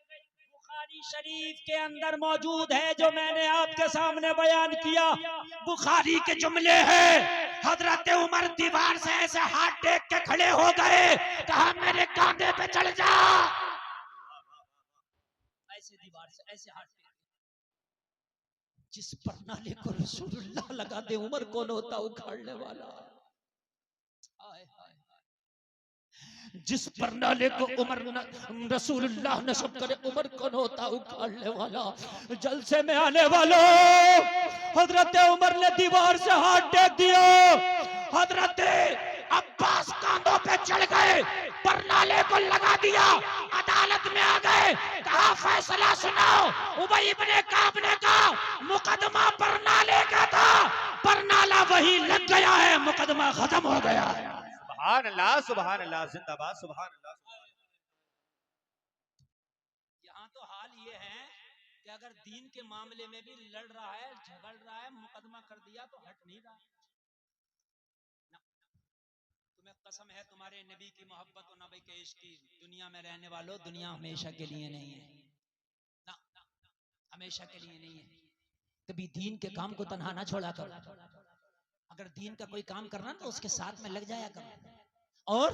बुखारी शरीफ के अंदर मौजूद है जो मैंने आपके सामने बयान किया। बुखारी के जुमले हैं, हजरत उमर दीवार से ऐसे हाथ टेक के खड़े हो गए, कहा मेरे कांधे पे चढ़ जा। ऐसे दीवार से ऐसे हाथ टेक, जिस पर नाले को रसूलुल्लाह लगा दे उमर कौन होता उखाड़ने वाला। हाय हाय हाय। जिस पर नाले को उमर रसूलुल्लाह नस्ब करे उमर कौन होता उखाड़ने वाला। जलसे में आने वालों, हजरत उमर ने दीवार से हाथ टेक दिया, हजरत अब्बास कांधों पे चढ़ गए, पर नाले को लगा दिया, अदालत में आ गए, कहा फैसला सुनाओ। उबई इब्ने काब ने कहा मुकदमा पर नाले का था, पर नाला वही लग गया है, मुकदमा खत्म हो गया है। सुभान अल्लाह, सुभान अल्लाह, जिंदाबाद, सुभान अल्लाह। यहाँ तो हाल ये है कि अगर दीन के मामले में भी लड़ रहा है, झगड़ रहा है, मुकदमा कर दिया तो हट नहीं रहा ना। तुम्हें कसम है तुम्हारे नबी की मोहब्बत और नबी के इश्क की, दुनिया में रहने वालों, दुनिया हमेशा के लिए नहीं है ना, हमेशा के लिए नहीं है। कभी दीन के काम को तन्हा ना छोड़ा करो। अगर दीन का कोई काम करना तो उसके साथ में लग जाया करो और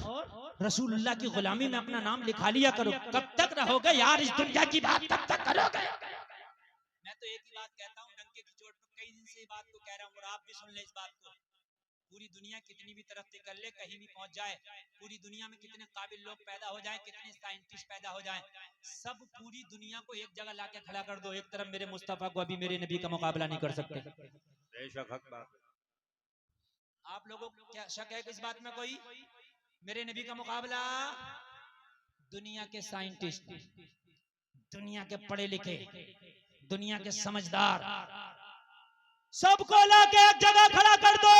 रसूलुल्लाह की गुलामी में अपना नाम लिखा लिया करो। कब तक रहोगे यार इस दुनिया की बात कब तक करोगे। मैं तो एक ही बात कहता हूँ, डंके की चोट पर कई दिन से बात को कह रहा हूँ और आप भी सुन ले इस बात को। पूरी दुनिया कितनी भी तरक्की कर ले, कहीं भी पहुंच जाए, पूरी दुनिया में कितने काबिल लोग पैदा हो जाएं, कितने साइंटिस्ट पैदा हो जाएं, सब पूरी दुनिया को एक जगह लाके खड़ा कर दो, एक तरफ मेरे मुस्तफा को अभी मेरे नबी का मुकाबला नहीं कर सकते। बेशक हक बात। आप लोगों को क्या शक है कि इस बात में कोई मेरे नबी का मुकाबला? दुनिया के साइंटिस्ट, दुनिया के पढ़े लिखे, दुनिया के समझदार, सबको लाके एक जगह खड़ा कर दो।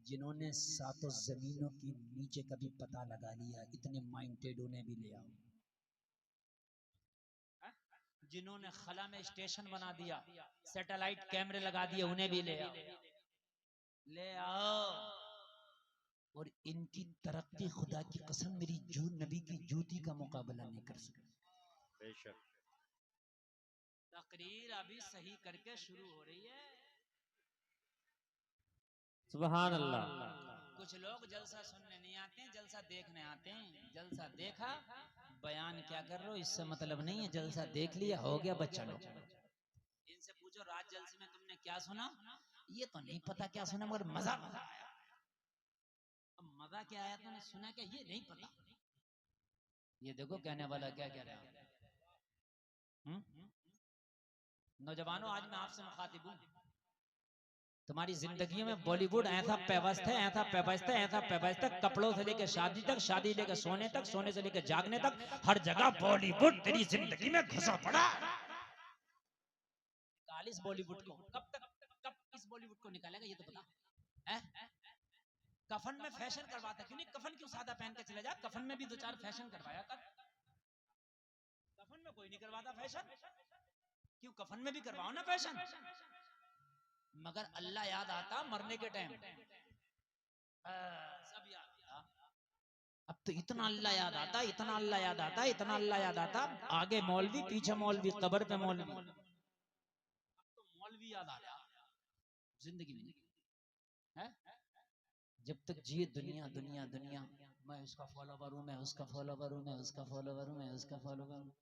जिन्होंने सातों जमीनों के नीचे का भी पता लगा लिया, इतने माइंडेड उन्हें भी ले आओ। जिन्होंने खला में स्टेशन बना दिया, सैटेलाइट कैमरे लगा दिए, उन्हें भी ले आओ, ले आओ। और इनकी तरक्की खुदा की कसम मेरी नबी की जूती का मुकाबला नहीं कर सकती। बेशक तकरीर अभी सही करके शुरू हो रही है। सुभान अल्लाह। कुछ लोग जलसा सुनने नहीं आते हैं, जलसा देखने आते हैं। जलसा देखा, बयान क्या कर रहे हो इससे मतलब नहीं है, जलसा देख लिया हो गया, बस चलो। इनसे पूछो रात जलसे में तुमने क्या सुना, ये तो नहीं पता क्या सुना, मगर मजा आया। अब मजा क्या आया, तुमने सुना क्या, ये नहीं पता। ये देखो कहने वाला क्या कह रहा है। नौजवानों, आज मैं आपसे मुखातिब हूं। तुम्हारी जिंदगी में बॉलीवुड ऐसा पेवस्त है, ऐसा पेवस्त है, ऐसा पेवस्त है, कपड़ों से लेकर शादी तक, शादी लेकर सोने तक, सोने से लेकर जागने तक, हर जगह बॉलीवुड तेरी जिंदगी में घुसा पड़ा। निकाल इस बॉलीवुड को। कब इस बॉलीवुड को निकालेगा ये तो बता। कफन में फैशन करवाता क्यों नहीं? कफन क्यों सादा पहन के चले जा, कफन में भी दो चार फैशन करवाया कर। कफन में कोई नहीं करवाता फैशन, क्यों कफन में भी करवाओ ना फैशन। मगर अल्लाह याद आता मरने के टाइम, सब याद। अब तो इतना अल्लाह याद आता, इतना अल्लाह याद आता, इतना अल्लाह याद आता, आगे मौलवी पीछे मौलवी, कब्र पे मौलवी। अब तो मौलवी याद आ रहा जिंदगी में है। जब तक जिए दुनिया दुनिया दुनिया, मैं उसका फॉलोवर हूं, मैं उसका फॉलोवर हूं, मैं उसका फॉलोवर हूं, मैं उसका फॉलोवर हूं।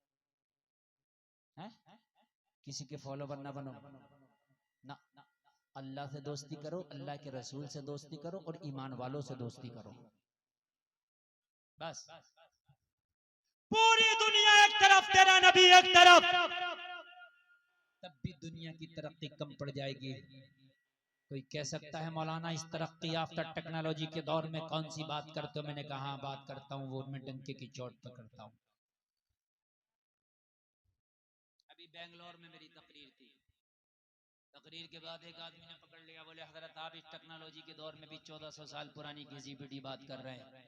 किसी के फॉलोवर ना बनो ना। अल्लाह से दोस्ती करो, अल्लाह के रसूल से दोस्ती करो और ईमान वालों से दोस्ती करो, बस। पूरी दुनिया एक तरफ, तेरा नबी एक तरफ, तब भी दुनिया की तरक्की कम पड़ जाएगी। कोई कह सकता है मौलाना इस तरक्की याफ्ता टेक्नोलॉजी के दौर में कौन सी बात करते हो? मैंने कहा बात करता हूँ, वो मैं डंके की चोट पर करता हूँ। अभी बेंगलोर में मेरी तकरीर थी, तकरीर के बाद एक आदमी ने पकड़ लिया, बोले हजरत आप इस टेक्नोलॉजी के दौर में भी 1400 साल पुरानी घिसी पिटी बात कर रहे हैं।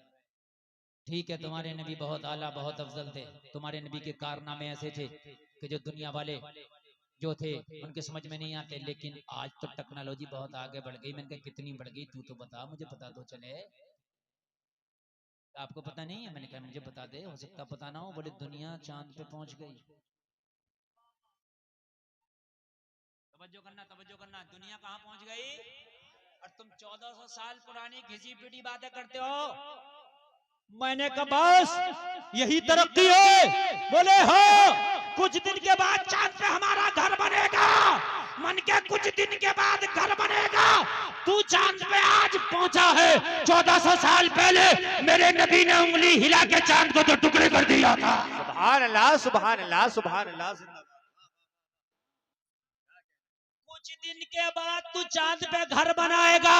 ठीक है, तुम्हारे नबी बहुत आला बहुत अफजल थे, तुम्हारे नबी के कारनामे ऐसे थे कि जो दुनिया वाले जो थे उनके समझ में नहीं आते, लेकिन आज तो टेक्नोलॉजी बहुत आगे बढ़ गई। मैंने कहा कितनी बढ़ गई, तू तो बता, मुझे पता तो चले। आपको पता नहीं है? मैंने कहा मुझे बता दे, हो सकता पता ना हो। बोले दुनिया चांद पे पहुंच गई। तवज्जो करना, दुनिया कहाँ पहुंच गई और तुम 1400 साल पुरानी घिसी पिटी बातें करते हो। मैंने कहा बस यही तरक्की है। बोले हो कुछ दिन के बाद चांद पे हमारा घर बनेगा। मन के कुछ दिन के बाद घर बनेगा। तू चांद पे आज पहुंचा है, 1400 साल पहले मेरे नबी ने उंगली हिला के चांद को तो टुकड़े कर दिया था। सुभान अल्लाह सुभान अल्लाह सुभान अल्लाह। कुछ दिन के बाद तू चांद पे घर बनाएगा।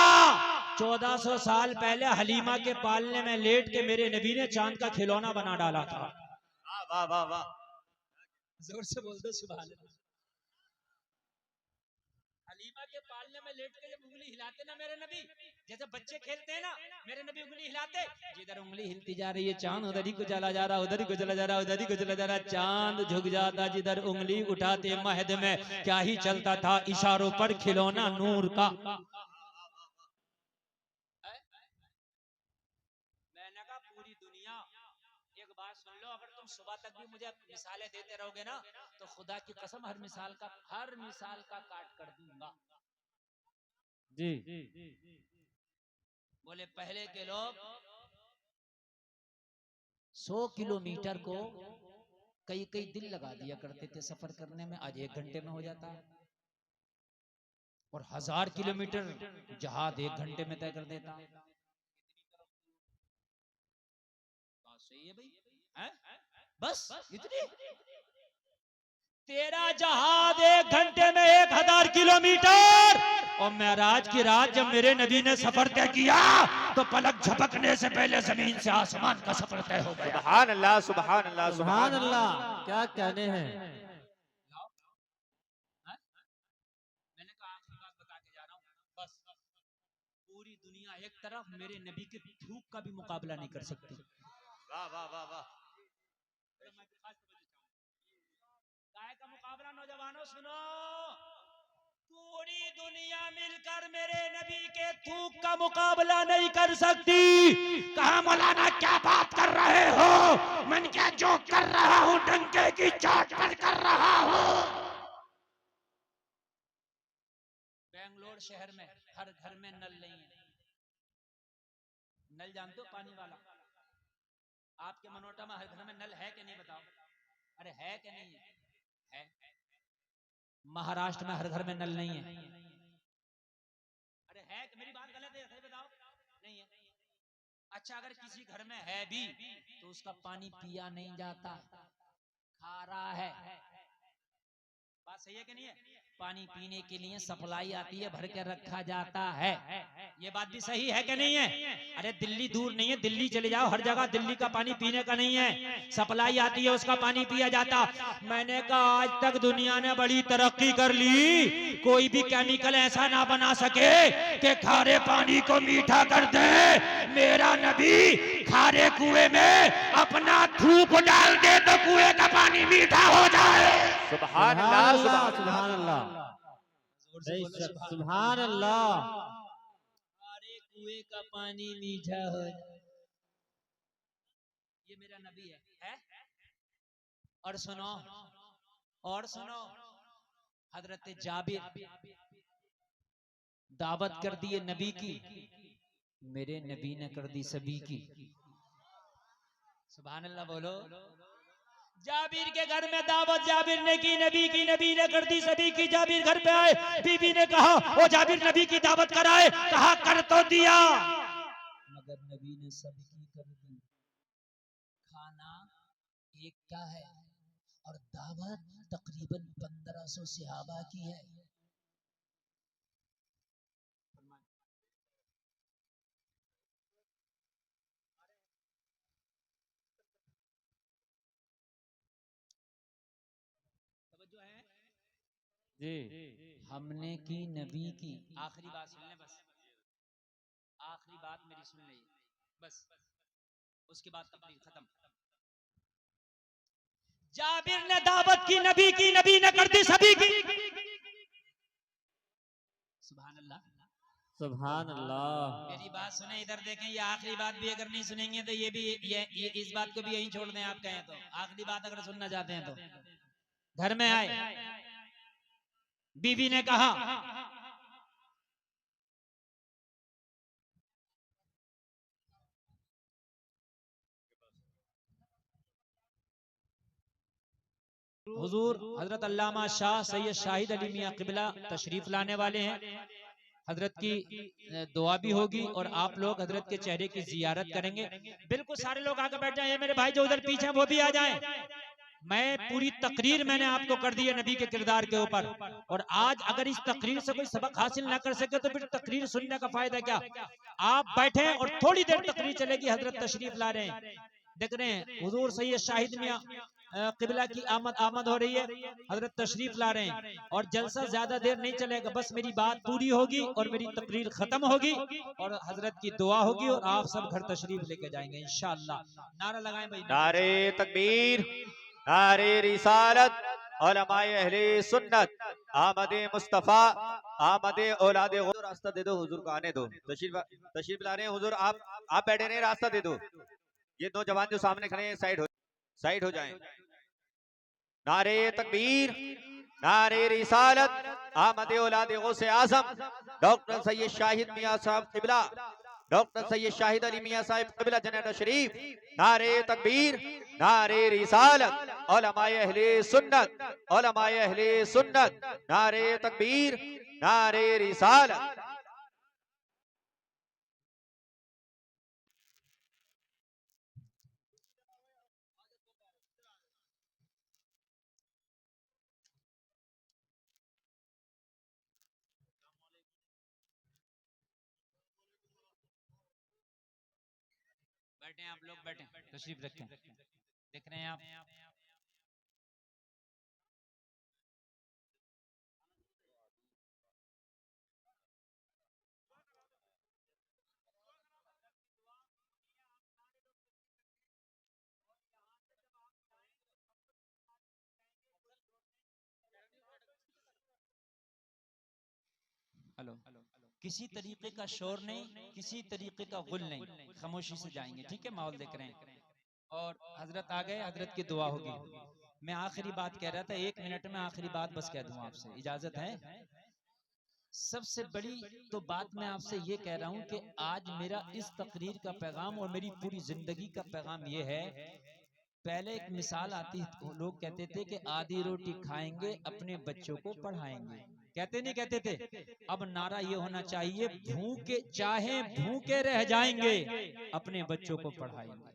1400 साल पहले हलीमा के पालने में लेट के मेरे नबी ने चांद का खिलौना बना डाला था। वाह वाह वाह, जोर से बोल दो सुभान अल्लाह। हलीमा के पालने में लेट के जब उंगली हिलाते ना मेरे नबी, जैसे बच्चे खेलते हैं ना, मेरे नबी उंगली हिलाते, जिधर उंगली हिलती जा रही है चांद उधर ही को चला जा रहा, उधर ही को चला जा रहा, उधर ही को चला जा रहा। चांद झुक जाता जिधर उंगली उठाते। महद में क्या ही चलता था, इशारों पर खिलौना नूर का। मैंने कहा पूरी दुनिया, एक बात सुन लो, अगर तुम सुबह तक भी मुझे मिसालें देते रहोगे ना, तो खुदा की कसम हर मिसाल का काट कर दूंगा। जी बोले पहले के लोग 100 किलोमीटर को कई कई दिन लगा दिया करते थे सफर करने में, आज 1 घंटे में हो जाता है। और 1000 किलोमीटर जहाज 1 घंटे में तय कर देता। बात सही है भाई, हैं? बस इतनी। तेरा जहाज 1 घंटे में 1000 किलोमीटर। और मेराज की रात जब मेरे नबी ने सफर तय किया तो पलक झपकने से पहले जमीन से आसमान का सफर तय हो गया। सुभान अल्लाह सुभान अल्लाह सुभान अल्लाह, क्या कहने हैं। मैंने कहा आखिरी बात बता के जा रहा हूँ, बस पूरी दुनिया एक तरफ, मेरे नबी के थूक का भी मुकाबला नहीं कर सकती। वाह वाह वाह वाह। गाय का मुकाबला नौजवानों सुनो, पूरी दुनिया मिलकर मेरे नबी के थूक का मुकाबला नहीं कर सकती। कहा मौलाना क्या बात कर रहे हो? मैं क्या जो कर रहा हूँ डंके की चोट पर कर रहा हूँ। बेंगलोर शहर में हर घर में नल नहीं है। नल जानते हो, पानी वाला। आपके मनोटा में हर घर में नल है कि नहीं बताओ? अरे है कि नहीं है? है। महाराष्ट्र में हर घर में नल नहीं है। अरे है, मेरी बात गलत है, सही बताओ। नहीं है। अच्छा अगर किसी घर में है भी तो उसका पानी पिया नहीं जाता, खारा है। बात सही है कि नहीं है? पानी पीने के लिए सप्लाई आती है, भर के रखा जाता है। ये बात भी सही है कि नहीं है? अरे दिल्ली दूर नहीं है, दिल्ली चले जाओ, हर जगह दिल्ली का पानी पीने का नहीं है, सप्लाई आती है, उसका पानी पिया जाता। मैंने कहा आज तक दुनिया ने बड़ी तरक्की कर ली, कोई भी केमिकल ऐसा ना बना सके कि खारे पानी को मीठा कर दे। मेरा नबी खारे कुएं में अपना थूक डाल दे तो कुएं का पानी मीठा हो जाए। सुभान अल्लाह सुभान सुभान अल्लाह, सुभान अल्लाह। खारे कुएं का पानी मीठा हो जाए। ये मेरा नबी है? और सुनो, हजरत जाबिर दावत कर दी है नबी की, मेरे नबी ने कर दी सभी की। सुभान अल्लाह बोलो। जाबिर के घर में दावत जाबिर ने की, नबी ने कर दी सभी की। जाबिर घर पे आए, बीबी ने कहा ओ जाबिर नबी की दावत कराए। कहा कर तो दिया, मगर नबी ने सबकी कर दी। खाना एक का है और दावत तकरीबन 1500 सहाबा की है। जो है जी हमने की नबी की। आखिरी बात सुन ले, बस आखिरी बात मेरी सुन ले बस। उसके बाद तकरीर खत्म। जाबिर ने दावत की, नबी ने कर दी सभी की। सुभान अल्लाह। सुभान अल्लाह। मेरी बात सुने, इधर देखें, ये आखिरी बात भी अगर नहीं सुनेंगे तो ये भी ये इस बात को भी यहीं छोड़ दें। आप कहें तो आखिरी बात अगर सुनना चाहते हैं तो घर में आए, बीवी ने कहा हुजूर हजरत अल्लामा शाह सैयद शाहिद अली मियां किबला तशरीफ लाने वाले हैं। हजरत की दुआ भी होगी और आप लोग हजरत के चेहरे की जियारत करेंगे। बिल्कुल सारे लोग आगे बैठ जाएं। मेरे भाई जो उधर पीछे हैं वो भी आ जाएं। मैं पूरी तकरीर मैंने आपको कर दी है नबी के किरदार के ऊपर, और आज अगर इस तकरीर से कोई सबक हासिल ना कर सके तो फिर तकरीर सुनने का फायदा क्या। आप बैठे और थोड़ी देर तकरीर चलेगी। हजरत तशरीफ ला रहे हैं, देख रहे हैं हुजूर सैयद शाहिद मियां किबला की आमद हो रही है। हजरत तशरीफ ला रहे हैं और जलसा ज्यादा देर नहीं चलेगा। बस मेरी बात पूरी होगी और मेरी तकरीर खत्म होगी और हजरत की दुआ होगी और आप सब घर तशरीफ लेके जाएंगे इंशाअल्लाह। नारा लगाएं भाई। नारे तकबीर, नारे रिसालत, उलमाए अहले सुन्नत, आमदे मुस्तफा, आमदे औलादे हुजूर। रास्ता दे दो हुजूर को आने दो। तशरीफ ला रहे हैं हुजूर, आप बैठे रहे, रास्ता दे दो। ये दो जवान जो सामने खड़े हैं साइड हो जाएं। नारे तकबीर, नारे रिसालत, आमदे औलादे गौसे आजम डॉक्टर सैयद शाहिद मियां साहब किबला, डॉक्टर सैयद शाहिद अली मियां साहब किबला जनाब शरीफ। नारे तकबीर, नारे रिसालत, उलमाए अहले सुन्नत, उलमाए अहले सुन्नत, नारे तकबीर, नारे रिसालत। बैठे आप लोग, बैठे तशरीफ रखें। देख रहे हैं आप, हेलो, किसी तरीके का शोर नहीं, किसी तरीके का गुल नहीं, खामोशी से जाएंगे, ठीक है। माहौल देख रहे हैं और हजरत आ गए, हजरत की दुआ होगी। मैं आखिरी बात कह रहा था, 1 मिनट में आखिरी बात बस कह दूं आपसे, इजाजत है। सबसे बड़ी तो बात मैं आपसे ये कह रहा हूं कि आज मेरा इस तकरीर का पैगाम और मेरी पूरी जिंदगी का पैगाम ये है। पहले एक मिसाल आती, लोग कहते थे कि आधी रोटी खाएंगे अपने बच्चों को पढ़ाएंगे, कहते नहीं कहते थे। अब नारा ये होना चाहिए, भूखे चाहे भूखे रह जाएंगे अपने बच्चों को पढ़ाएंगे।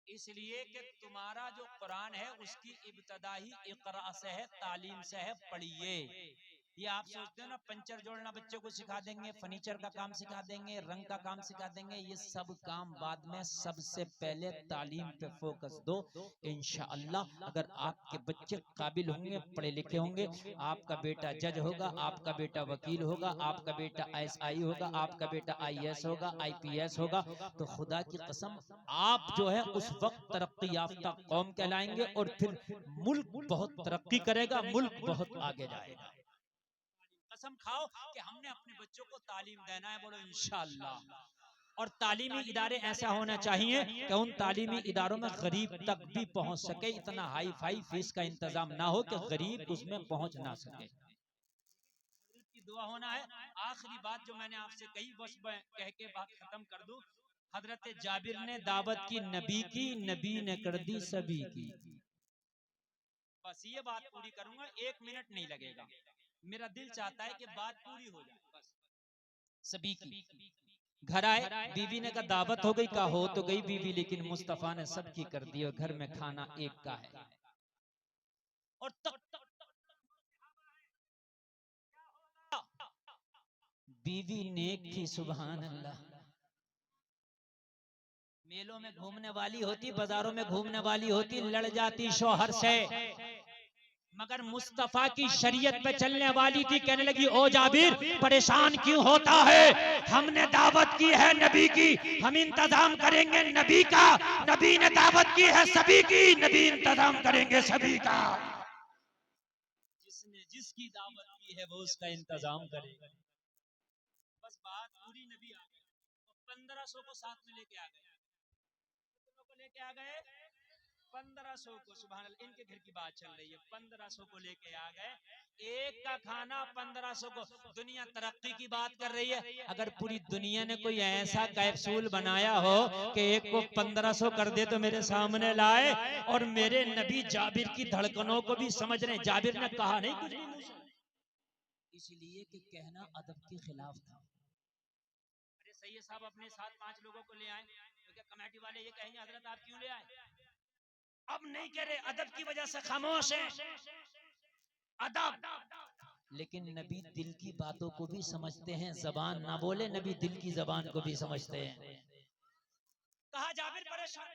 इसलिए कि तुम्हारा जो कुरान है उसकी इब्तदा ही इकरा से है, तालीम से है, पढ़िए। ये आप सोचते हो ना पंचर जोड़ना बच्चों को सिखा देंगे, फर्नीचर का काम सिखा देंगे, रंग का काम सिखा देंगे, ये सब काम बाद में। सबसे पहले तालीम पे फोकस दो। इंशाअल्लाह अगर आपके बच्चे काबिल होंगे, पढ़े लिखे होंगे, आपका बेटा जज होगा, आपका बेटा वकील होगा, आपका बेटा ISI होगा, आपका बेटा IAS होगा, IPS होगा, तो खुदा की कसम आप जो है उस वक्त तरक्की याफ्ता कौम कहलाएंगे और फिर मुल्क बहुत तरक्की करेगा, मुल्क बहुत आगे जाएगा। कसम खाओ कि हमने अपने बच्चों को तालीम देना है, बोलो इंशाअल्लाह। और तालीमी इदारे ऐसा होना चाहिए कि उन तालीमी इदारों में गरीब तक भी पहुंच सके। इतना हाई फाई फीस का इंतजाम ना हो कि गरीब उसमें पहुंच ना सके। की दुआ होना है। आखिरी बात जो मैंने आपसे कही बस मैं कह के बात खत्म कर दूं। हजरत जाबिर ने दावत की, नबी ने कर दी सभी की। बस ये बात पूरी करूंगा, 1 मिनट नहीं लगेगा। मेरा दिल चाहता है कि बात पूरी हो जाए, बस सभी की। घर आए, बीवी ने कहा दावत हो गई, का हो तो गई बीवी, लेकिन मुस्तफा ने सबकी कर दी और घर में खाना एक का है। और बीवी नेक थी, सुभान अल्लाह। मेलों में घूमने वाली होती, बाजारों में घूमने वाली होती, लड़ जाती शौहर से, मगर मुस्तफा की शरीयत पे चलने वाली थी। कहने लगी ओ जाबिर परेशान क्यों होता है, हमने दावत की है नबी की, हम इंतजाम करेंगे नबी का। नबी ने दावत की है सभी की, नबी इंतजाम करेंगे सभी का। जिसने जिसकी दावत की है वो उसका इंतजाम करेगा। बस बात पूरी, नबी आ गए और 1500 को साथ में लेके आ गए। कितनों को लेके आ गए? 1500 को। सुभान अल्लाह, इनके घर की बात चल रही है। 1500 को लेके आ गए, एक का खाना 1500 को। दुनिया तरक्की की बात कर रही है, अगर पूरी दुनिया ने कोई ऐसा कैप्सूल बनाया हो कि एक को 1500 कर दे तो मेरे सामने लाए। और मेरे नबी जाबिर की धड़कनों को भी समझ रहे। जाबिर ने कहा नहीं कुछ भी मुंह से, इसलिए कि कहना अदब के खिलाफ था। अरे सैयद साहब अपने साथ 5 लोगों को ले आए तो क्या कमेटी वाले ये कहेंगे हजरत आप क्यों ले आए? अब नहीं कह रहे, अदब की वजह से खामोश है। अदब। लेकिन नबी दिल की बातों को भी समझते हैं, जबान ना बोले, नबी दिल की जबान को भी समझते हैं। कहा जाबिर परेशान,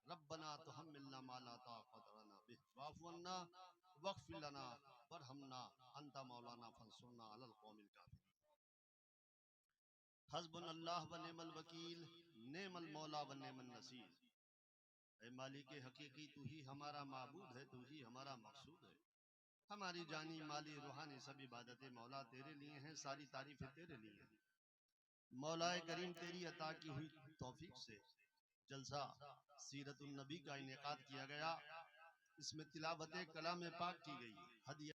रब्बना तुहम्मिलना मा ला ताक़त लना बिह वाफ़ु अन्ना वग़फ़िर लना वरहमना अंता मौलाना फंसुरना अलल क़ौमिल काफ़िरीन। हस्बुनल्लाह व निअमल वकील, नेमल मौला व नेमन नसीर। ऐ मालिक हकीकी तू ही हमारा माबूद है, तू ही हमारा मकसूद है। हमारी जानी माली रूहानी सब इबादतें मौला तेरे लिए हैं, सारी तारीफें तेरे लिए हैं। मौलाए करीम तेरी अता की हुई तौफीक से जलसा सीरतुन नबी का इनेकाद किया गया। इसमें तिलावत कलाम पाक की गई। हदिया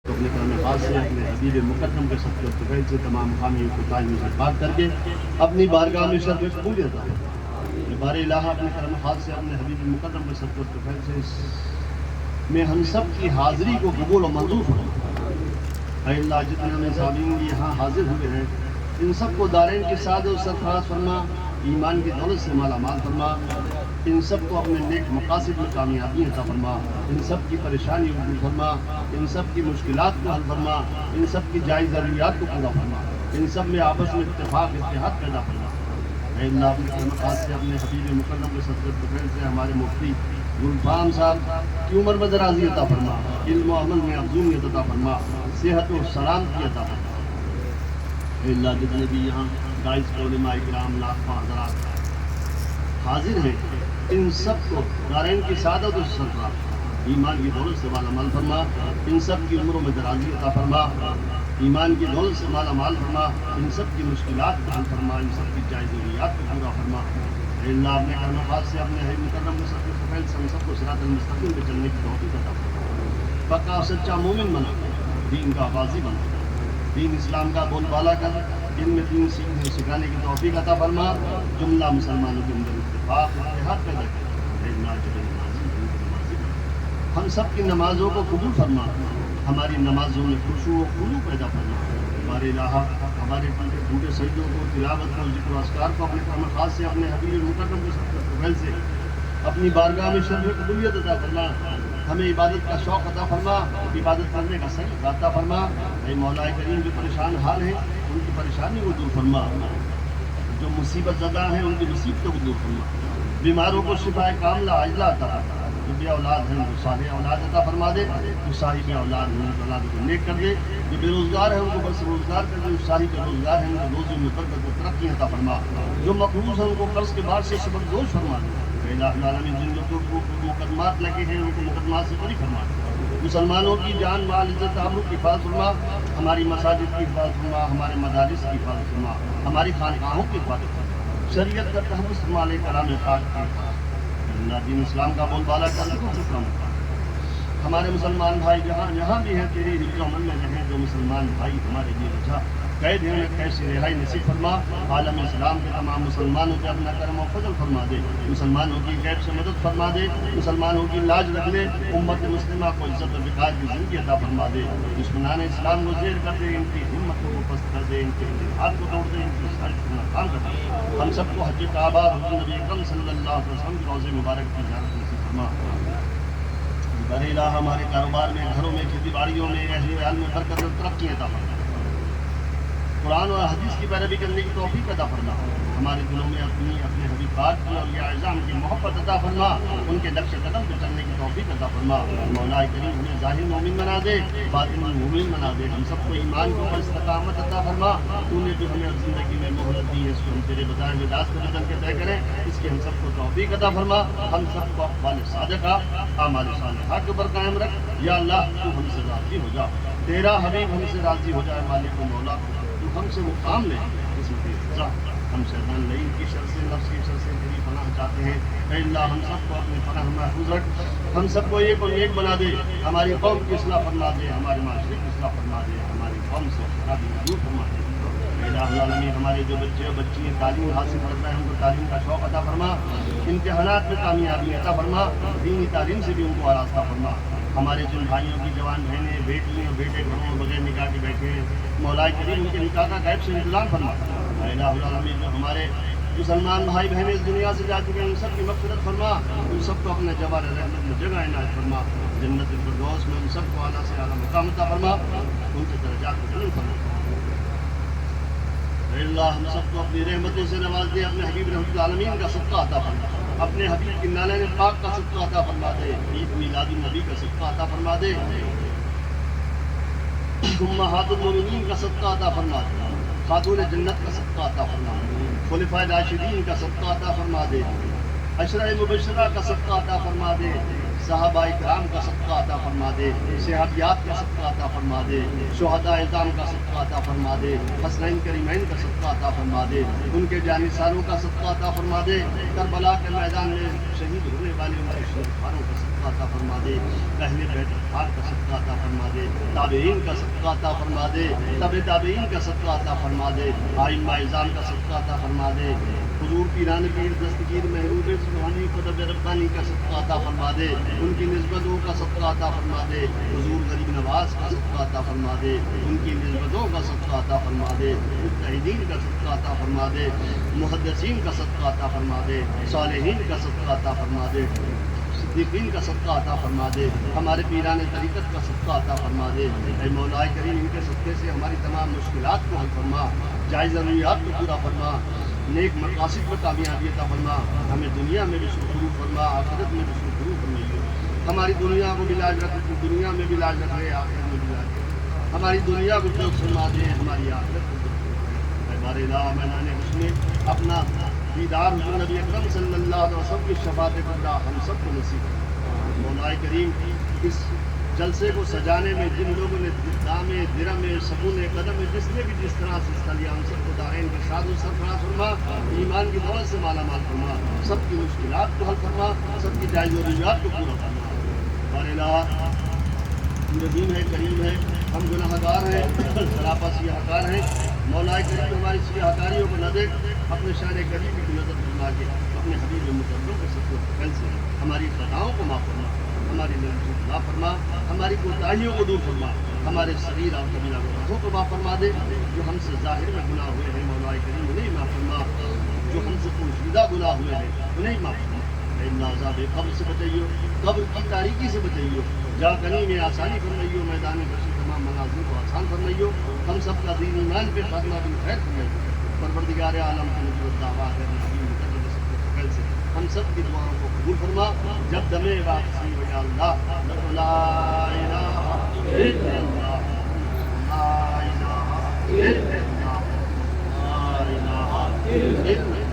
अपने कलाम पाक से अपने हबीब मुकद्दम के सबके तुफैल से तमाम खामियों को ताइयों से पाक करके अपनी बारगाह में शर्फ कबूलियत बारे इलाहा अपने कलाम पाक से अपने हबीब मुकद्दम के सबके तुफैल से में हम सब की हाजिरी को कबूल और मंजूर फरमा। अल्लाह जितने हमें सामीन यहाँ हाजिर हुए हैं इन सबको दारैन के साथ और सरफराज फरमा, ईमान की दौलत से माला माल फरमा। इन सब को अपने नेक मकासद में कामयाबी अता फरमा। इन सब की परेशानी को दूर फरमा, इन सब की मुश्किलात को हल फरमा, इन सब की जायज़ ज़रूरियात को पूरा फरमा, इन सब में आपस में इत्तेफाक इत्तेहाद पैदा फरमा। अल्लाह अपने मकासद से अपने हबीब मुकद्दम के सदक़े से हमारे मुफ्ती गुलफाम साहब की उम्र में दराज़ी अता फरमा, इल्म व अमल में अफ़ज़ूलियत अता फरमा, सेहत और सलामती अता फरमा। अल्लाह जितने भी यहाँ गाइस उलमाए किराम लाखों हज़रात हाजिर हैं, इन सब को दारैन की सादत और सरफराज ईमान की दौलत से माला माल फरमा। इन सब की उम्रों में दराज़ी अता फरमा, ईमान की दौलत से माला माल फरमा। इन सब की मुश्किलात को हल फरमा, इन सब की जायज़ ज़रूरियात को पूरा फरमा। अल्लाह अपने करम खास से अपने हबीब मुकद्दम के सबके तुफैल से हम सबको सिरातुल मुस्तकीम पे चलने की तौफीक अता फरमा। पक्का सच्चा मोमिन बना, दीन का गाज़ी बना, दीन इस्लाम का बोलबाला कर, इनमें दीन सीखने सिखाने की तौफीक अता फरमा। जुमला मुसलमानों के अंदर इत्तेफाक इत्तेहाद पैदा कर। हम सब की नमाजों को कबूल फरमा, हमारी नमाजों में खुशू व खुलू पैदा फरमा। हमारे इलाहा हमारे टूटे सजदों को, तिलावत को, ज़िक्र अस्कार को अपने करम खास से अपने हबीब मुकद्दम के सबके से अपनी बारगाह में शर्फ कबूलियत अता फरमा। हमें इबादत का शौक़ अता फरमा, इबादत करने का सही अता फरमा। ऐ मौलाए करीम जो परेशान हाल हैं उनकी परेशानी को दूर फरमा, जो मुसीबत ज़दा हैं उनकी मुसीबतों को दूर फरमा, बीमारों को शिफाए कामिला आजिला अता फरमा। जो बे औलाद हैं उनको सारे औलाद अता फरमा दे, जो साहिब औलाद हैं उनकी औलाद को नेक कर दे, जो बेरोज़गार है उनको बस रोज़गार कर दे, जो साहिब रोज़गार है उनको रोज़ी में बरकत और तरक्की अता फरमा, जो मक़रूज़ है उनको कर्ज़ के बाद से सबकदोश फरमा दे। जिन लोगों को मुकदमात लगे हैं उनको मुकदमात से बरी फरमा दे। मुसलमानों की जान माल इज़्ज़त आबरू की हिफाज़त फरमा, हमारी मसाजिद की हिफाज़त फरमा, हमारे मदारिस की हिफाज़त फरमा, हमारी खानकाहों की हिफाज़त फरमा, शरीयत का तहफ़्फ़ुज़ फरमा, कलाम पाक की अल्लाह दीन इस्लाम का बोलबाला करने को हुक्म। हमारे मुसलमान भाई जहाँ जहाँ भी हैं तेरे हिफ्ज़-ओ-अमन में रहें, जो मुसलमान भाई हमारे लिए रजा कैद है उन्हें कैद से रिहाई नसीब फरमा। आलम इस्लाम के तमाम मुसलमानों पे अपना करम और फजल फरमा दे। मुसलमानों की कैद से मदद फरमा दे। मुसलमानों की लाज रख ले। उम्मत मुस्लिमा को इज्जत और विकास की जिंदगी अता फरमा दे। दुश्मनान इस्लाम को ज़ेर कर दे, इनकी हिम्मत को पस्त कर दे, इनके हाथ को तोड़ दे, इनकी सारी नाकाम कर दे। हम सबको हज काबा हुज़ूर नबी अकरम सल्लल्लाहु अलैहि वसल्लम के रोज़े मुबारक की ज़ियारत नसीब फरमा। बरेला हमारे कारोबार में, घरों में, खेती बाड़ियों में, अहले हाल में बरकत और तरक्की अता फरमा। कुरान और हदीस की पैरवी करने की तौफीक अता फरमा। हमारे दिलों में अपने हबीब पाक की और आज़ाम की मोहब्बत अता फरमा। उनके नक्श कदम पर चलने की तौफीक अता फरमा। मौला करीम हमें ज़ाहिर मोमिन बना दे, बातिन मोमिन बना दे। हम सबको ईमान को इस्तिकामत अता फरमा। तूने जो हमें ज़िंदगी में मोहलत दी है, इसको हम तेरे बताए हुए रास्ते पर चल के तय करें। इसकी हम सबको तौफीक अता फरमा। हम सबको अक़वाल सादिक़ा, आमाल सालिहा के ऊपर कायम रख। या अल्लाह तू हमसे राज़ी हो जा, तेरा हबीब हमसे राज़ी हो जाए। मालिक व मौला तू हमसे मुकाम ले, इसमें तेरी रज़ा। हम शैतान लईन की शर से, नफ्स की शर से तेरी पनाह चाहते हैं। ऐ अल्लाह हम सबको अपनी पनाह महफूज रख। हम सबको एक और एक बना दे। हमारी कौम की इस्लाह फरमा दे, हमारे माशरे की इस्लाह फरमा दे, हमारी कौम से खराबी दूर फरमा दे। इलाही हमारे जो बच्चे और बच्चियाँ तालीम हासिल कर रहे हैं, उनको तालीम का शौक़ अता फरमा। इम्तिहानात में कामयाबी अता फरमा। दीनी तालीम से भी उनको आरास्ता फरमा। हमारे जिन भाइयों की जवान बहनें, बेटियाँ, बेटे घरों में बगैर निकाह के बैठे हैं, मौला करीम उनके निकाह का गैब से इंतज़ाम फरमा। इलाही जो हमारे मुसलमान भाई बहनें इस दुनिया से जा चुके हैं, उन सब की मग़फ़िरत फरमा। उन सबको अपने जवार रहमत में जगह इनायत फरमा। जन्नत फिरदौस में उन सबको आला से आला मकाम अता फरमा। उनके दर्जात को बुलंद फरमा। अल्लाह हम सबको अपनी रहमतों से नवाज दे। अपने हबीब रहमतुल आलमीन का सदका अता फरमा। अपने हबीब की नाले पाक का सदका अता फरमा दे। ईद मिलादुन नबी का सदका अता फरमा दे। उम्महातुल मोमिनीन का सदका अता फरमा दे। खातून जन्नत का सदका अता फरमा दे। खुलफाए राशिदीन का सदका अता फरमा दे। अशरा मुबशरा का सदका अता फरमा दे। सहाबाए किराम का सदका अता फरमा दे। सहाबियात का सदका अता फरमा दे। शुहदा इज़ाम का सदका अता फरमा दे। हसनैन करीमैन का सदका अता फरमा दे। उनके जानिसारों का सदका अता फरमा दे। करबला के मैदान में शहीद होने वाले उनके शहीदारों का सदका अता फरमा दे। अहले बैत खार का सदका अता फरमा दे। ताबईन का सदका अता फरमा दे। तबे ताबईन का सदका अता फरमा दे। आइम्मा इज़ाम का सदका अता फरमा दे। हुजूर पीरान पीर दस्तगीर महरूब सुबहानी क़दब रब्बानी का सदका अता फरमा दे। उनकी निस्बतों का सदका अता फरमा दे। हुजूर गरीब नवाज का सदका अता फरमा दे। उनकी निस्बतों का सदका अता फरमा दे। मुज्तहिदीन का सदका अता फरमा दे। मुहद्दिसीन का सदका अता फरमा दे। सालिहीन का सदका अता फरमा दे। सिद्दीकीन का सदका अता फरमा दे। हमारे पीरान तरीक़त का सदका अता फरमा दे। ऐ मौला करीम इनके सदक़े से हमारी तमाम मुश्किलात को हल फरमा। जायज़ ज़रूरियात को पूरा फरमा। नेक मकासिद में कामयाबी अता फरमा। हमें दुनिया में भी सुरखरू फरमा, आखिरत में भी सुरखरू फरमाइए। हमारी दुनिया को भी लाज रख, दुनिया में भी लाज रखे, आखिरत में भी लाज रखे। हमारी दुनिया को जो फरमा दे, हमारी आखिरत को हमारे मैदान उसमें अपना दीदार हुज़ूर नबी अकरम सल्लल्लाहु अलैहि वसल्लम की शफ़ाअत खुदा हम सबको नसीब करे। मौला करीम इस जलसे को सजाने में जिन लोगों ने दामे दिरम में सकून कदम में जिसने भी जिस तरह से हिस्सा लिया, हम सबको दारैन के साथ सरफराज फरमा। ईमान की दौलत से माला माल फरमा। सबकी मुश्किलात को हल फरमा। सबकी जायज़ ज़रूरियात को पूरा फरमा। हमारे रहीम है, करीम है। हम गुनाहगार हैं, सरापा सियाहकार हैं। मौला करीम हमारी सियाहकारियों को न देख, अपने शान करीम की नज़र फरमा के अपने हबीब मुक़द्दम के सबको फैल से हमारी खताओं को माफ़ फरमा। हमारी लफ्ज़ों को माफ़ फरमा। हमारी कोताहियों को दूर फरमा। हमारे शरीर और कबीरा गुनाहों को माफ़ फरमा दे। जो हमसे ज़ाहिर में गुनाह हुए हैं मौला करीम उन्हें माफ़ फरमा। जो हमसे पोशीदा गुनाह हुए हैं उन्हें माफ़ फरमा। अज़ाब कब्र से बचाइयो, कब्र की तारीकी से बचाइयो। जा कनी में आसानी फरमाइयो, मैदान बशी तमाम मनाज़िल को आसान फरमाइयो। हम सब का दीन ईमान पे खात्मा बिल खैर फरमाइयो। परवरदिगार आलम की नजर दावा है नबी मुकद्दम सबके फज़ल से हम सब की दुआओं को कबूल फरमा। जब दमे वापसी हो या अल्लाह ला इलाहा इल्लल्लाह, ला इलाहा इल्लल्लाह, ला इलाहा इल्लल्लाह।